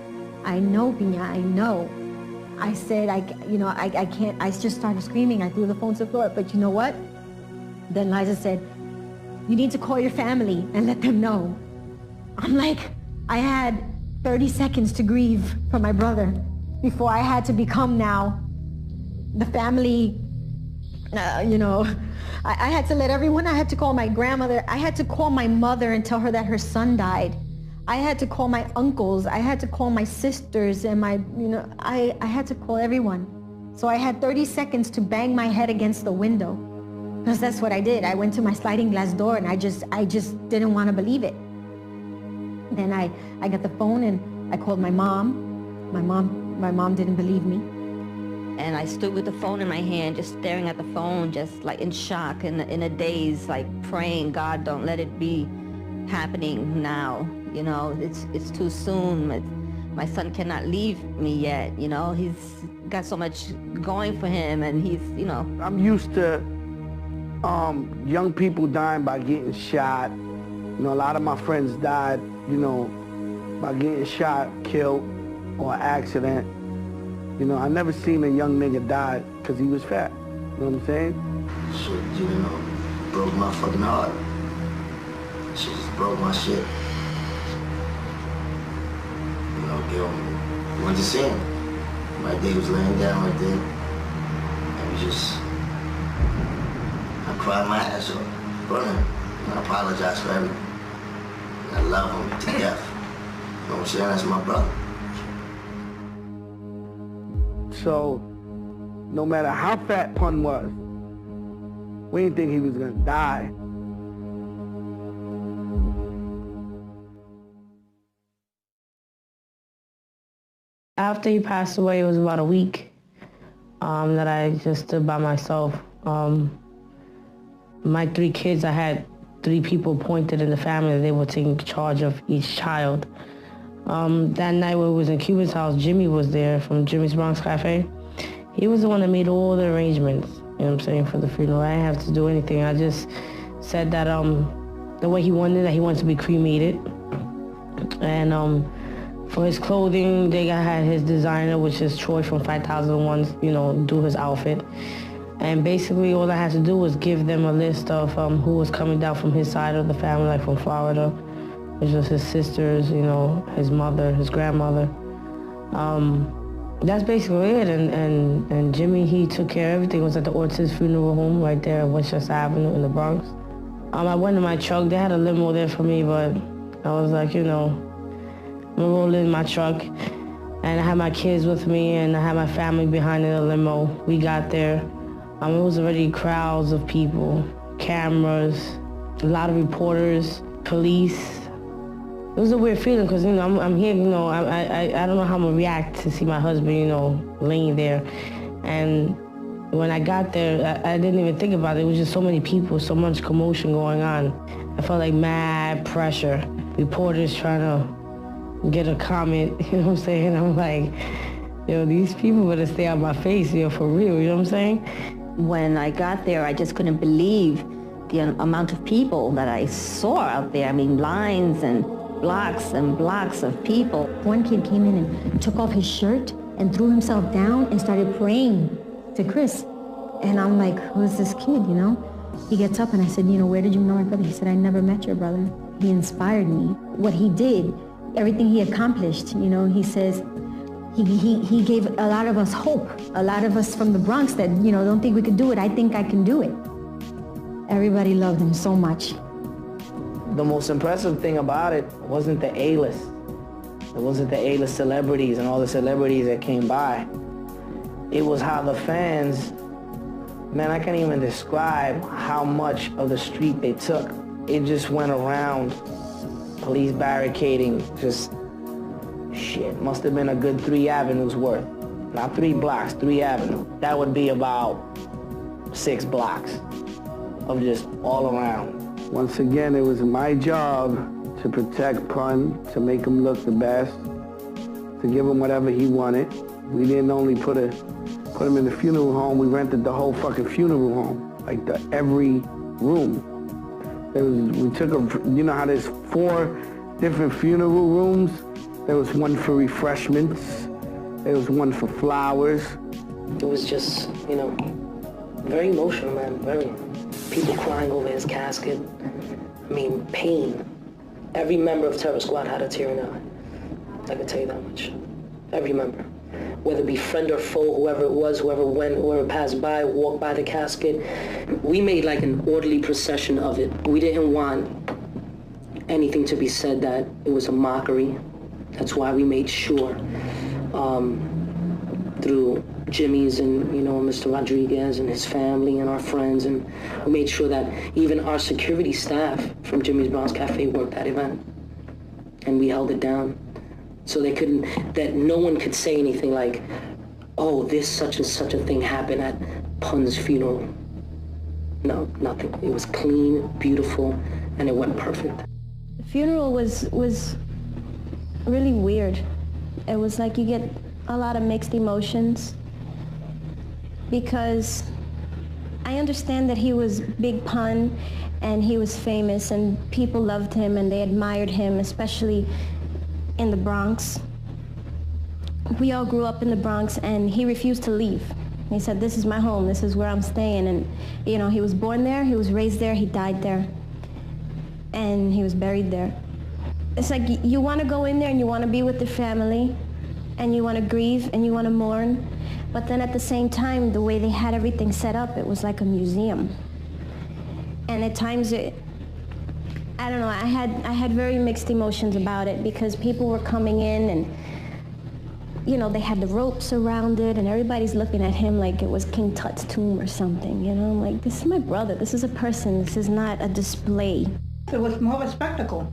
Pina, I know. I said, I can't, I just started screaming. I threw the phone to the floor, but you know what? Then Liza said, "You need to call your family and let them know." I'm like, I had 30 seconds to grieve for my brother before I had to become now the family, I had to let everyone, I had to call my grandmother, I had to call my mother and tell her that her son died. I had to call my uncles, I had to call my sisters and I had to call everyone. So I had 30 seconds to bang my head against the window. Because that's what I did. I went to my sliding glass door and I just didn't want to believe it. Then I got the phone and I called my mom. My mom didn't believe me. And I stood with the phone in my hand, just staring at the phone, just like in shock, in a daze, like praying, God, don't let it be happening now. It's too soon. My son cannot leave me yet. He's got so much going for him, and he's, I'm used to young people dying by getting shot. A lot of my friends died, by getting shot, killed, or accident. I never seen a young nigga die because he was fat. You know what I'm saying? Shit, broke my fucking heart. Shit just broke my shit. Went to see him. My day was laying down right there. And I cried my ass off, running. And I apologize for everything. And I love him to death. You know what I'm saying? That's my brother. So, no matter how fat Pun was, we didn't think he was gonna die. After he passed away, it was about a week that I just stood by myself. My 3 kids, I had 3 people appointed in the family that they were taking charge of each child. That night when we was in Cuban's house, Jimmy was there from Jimmy's Bronx Cafe. He was the one that made all the arrangements, you know what I'm saying, for the funeral. I didn't have to do anything. I just said that the way he wanted to be cremated. And For his clothing, they had his designer, which is Troy from 5001, you know, do his outfit. And basically all I had to do was give them a list of who was coming down from his side of the family, like from Florida, which was his sisters, you know, his mother, his grandmother. That's basically it. And Jimmy, he took care of everything. It was at the Ortiz Funeral Home right there at Westchester Avenue in the Bronx. I went in my truck. They had a limo there for me, but I was like, you know, I'm gonna roll in my truck. And I had my kids with me, and I had my family behind in the limo. We got there. It was already crowds of people, cameras, a lot of reporters, police. It was a weird feeling because, you know, I'm here, you know, I don't know how I'm gonna react to see my husband, you know, laying there. And when I got there, I didn't even think about it. It was just so many people, so much commotion going on. I felt like mad pressure. Reporters trying to get a comment, you know what I'm saying? I'm like, yo, these people better stay out my face, yo, for real, you know what I'm saying? When I got there, I just couldn't believe the amount of people that I saw out there. I mean, lines and blocks of people. One kid came in and took off his shirt and threw himself down and started praying to Chris. And I'm like, who's this kid, you know? He gets up and I said, you know, where did you know my brother? He said, I never met your brother. He inspired me. What he did, everything he accomplished, you know, he says, he gave a lot of us hope. A lot of us from the Bronx that, you know, don't think we could do it. I think I can do it. Everybody loved him so much. The most impressive thing about it wasn't the A-list. It wasn't the A-list celebrities and all the celebrities that came by. It was how the fans, man, I can't even describe how much of the street they took. It just went around, police barricading, just shit. Must have been a good 3 avenues worth. Not 3 blocks, 3 avenues. That would be about 6 blocks of just all around. Once again, it was my job to protect Pun, to make him look the best, to give him whatever he wanted. We didn't only put him in the funeral home, we rented the whole fucking funeral home, like every room. We took you know how there's 4 different funeral rooms? There was one for refreshments, there was one for flowers. It was just, you know, very emotional, man, very. People crying over his casket. I mean, pain. Every member of Terror Squad had a tear in their eye. I can tell you that much. Every member. Whether it be friend or foe, whoever it was, whoever went, whoever passed by, walked by the casket. We made like an orderly procession of it. We didn't want anything to be said that it was a mockery. That's why we made sure through Jimmy's and, you know, Mr. Rodriguez and his family and our friends, and we made sure that even our security staff from Jimmy's Bronx Cafe worked that event. And we held it down. So that no one could say anything like, oh, this such and such a thing happened at Pun's funeral. No, nothing. It was clean, beautiful, and it went perfect. The funeral was really weird. It was like you get a lot of mixed emotions because I understand that he was Big Pun and he was famous and people loved him and they admired him, especially in the Bronx. We all grew up in the Bronx and he refused to leave. He said, this is my home, this is where I'm staying. And, you know, he was born there, he was raised there, he died there, and he was buried there. It's like you want to go in there and you want to be with the family and you want to grieve and you want to mourn, but then at the same time, the way they had everything set up, it was like a museum. And at times, I don't know, I had very mixed emotions about it because people were coming in and, you know, they had the ropes around it and everybody's looking at him like it was King Tut's tomb or something, you know? I'm like, this is my brother, this is a person, this is not a display. It was more of a spectacle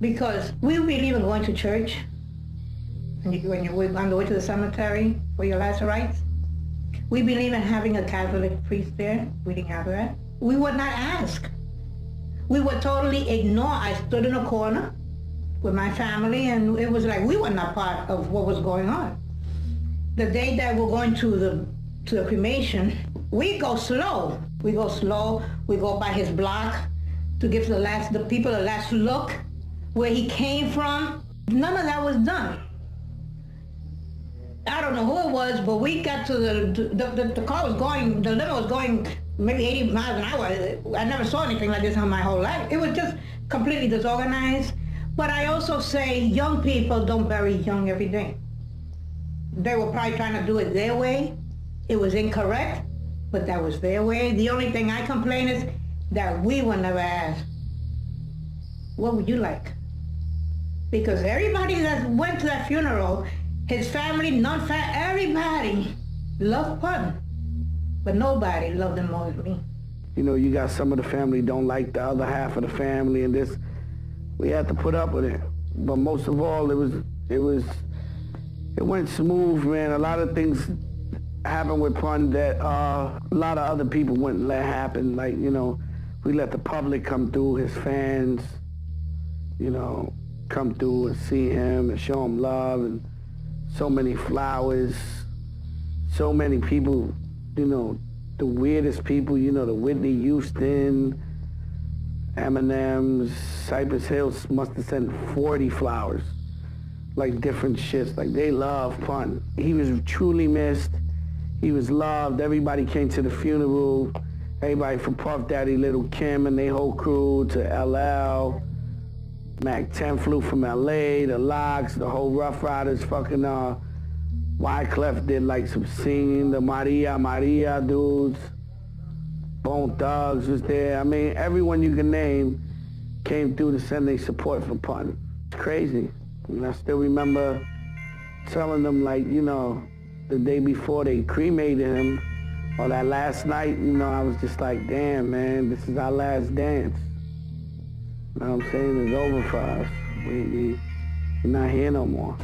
because we believe in going to church. When you're on the way to the cemetery for your last rites, we believe in having a Catholic priest there. We didn't have that. We would not ask. We would totally ignore. I stood in a corner with my family, and it was like we were not part of what was going on. The day that we're going to the cremation, we go slow. We go slow. We go by his block to give the people the last look where he came from. None of that was done. I don't know who it was, but we got to the car was going, the limo was going maybe 80 miles an hour. I never saw anything like this in my whole life. It was just completely disorganized. But I also say young people don't bury young every day. They were probably trying to do it their way. It was incorrect, but that was their way. The only thing I complain is that we were never asked, what would you like? Because everybody that went to that funeral, his family, everybody loved Pun, but nobody loved him more than me. You know, you got some of the family don't like the other half of the family, and this, we had to put up with it. But most of all, it went smooth, man. A lot of things happened with Pun that a lot of other people wouldn't let happen. Like, you know, we let the public come through, his fans, you know, come through and see him and show him love, and so many flowers, so many people, you know, the weirdest people, you know, the Whitney Houston, Eminem's, Cypress Hills must have sent 40 flowers, like different shits. Like, they love Pun. He was truly missed. He was loved. Everybody came to the funeral. Everybody from Puff Daddy, Little Kim and their whole crew to LL. Mac 10 flew from LA, the Locks, the whole Rough Riders, fucking Wyclef did like some singing, the Maria dudes. Bone Thugs was there. I mean, everyone you can name came through to send their support for Pun. It's crazy. And I still remember telling them, like, you know, the day before they cremated him, or that last night, you know, I was just like, damn, man, this is our last dance. You know what I'm saying? It's over for us. We're not here no more.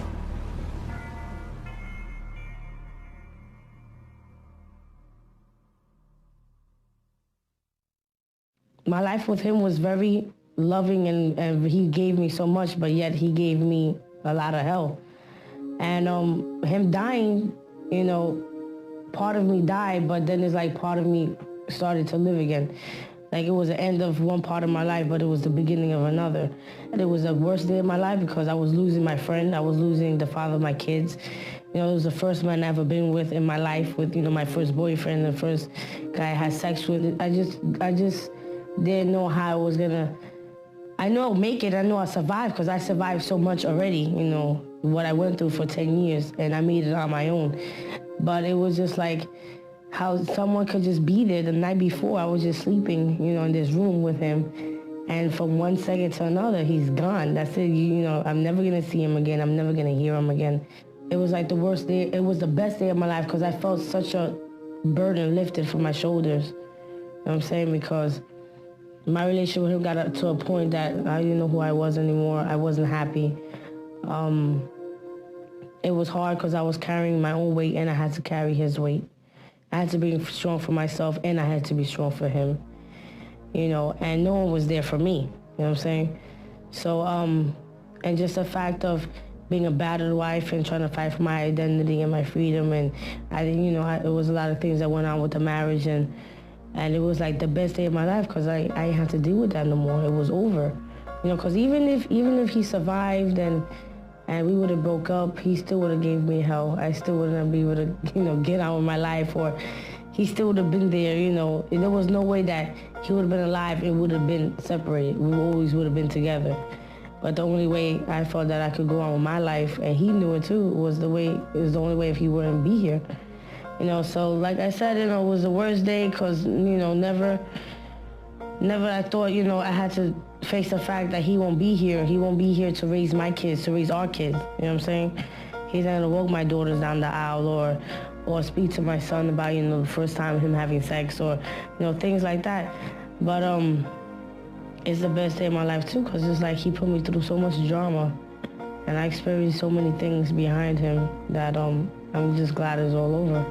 My life with him was very loving, and he gave me so much, but yet he gave me a lot of hell. And him dying, you know, part of me died, but then it's like part of me started to live again. Like, it was the end of one part of my life, but it was the beginning of another. And it was the worst day of my life because I was losing my friend. I was losing the father of my kids. You know, it was the first man I ever been with in my life, with, you know, my first boyfriend, the first guy I had sex with. I just didn't know how I was gonna, I know I'll make it, I know I'll survive, because I survived so much already, you know, what I went through for 10 years, and I made it on my own. But it was just like, how someone could just be there the night before. I was just sleeping, you know, in this room with him, and from one second to another, he's gone. That's it. You know, I'm never gonna see him again. I'm never gonna hear him again. It was like the worst day. It was the best day of my life because I felt such a burden lifted from my shoulders. You know what I'm saying? Because my relationship with him got up to a point that I didn't know who I was anymore. I wasn't happy. It was hard because I was carrying my own weight and I had to carry his weight. I had to be strong for myself, and I had to be strong for him, you know, and no one was there for me, you know what I'm saying? So, and just the fact of being a battered wife and trying to fight for my identity and my freedom, and I didn't, you know, it was a lot of things that went on with the marriage, and it was like the best day of my life because I didn't have to deal with that no more. It was over, you know, because even if he survived and we would have broke up, he still would have gave me hell. I still wouldn't be able to, you know, get on with my life, or he still would have been there, you know. There was no way that he would have been alive and would have been separated. We always would have been together. But the only way I felt that I could go on with my life, and he knew it too, was the only way if he wouldn't be here. You know, so like I said, you know, it was the worst day because, you know, never I thought, you know, I had to face the fact that he won't be here. He won't be here to raise my kids, to raise our kids. You know what I'm saying? He's not gonna walk my daughters down the aisle or speak to my son about, you know, the first time him having sex or, you know, things like that. But it's the best day of my life too, because it's like he put me through so much drama, and I experienced so many things behind him that I'm just glad it's all over.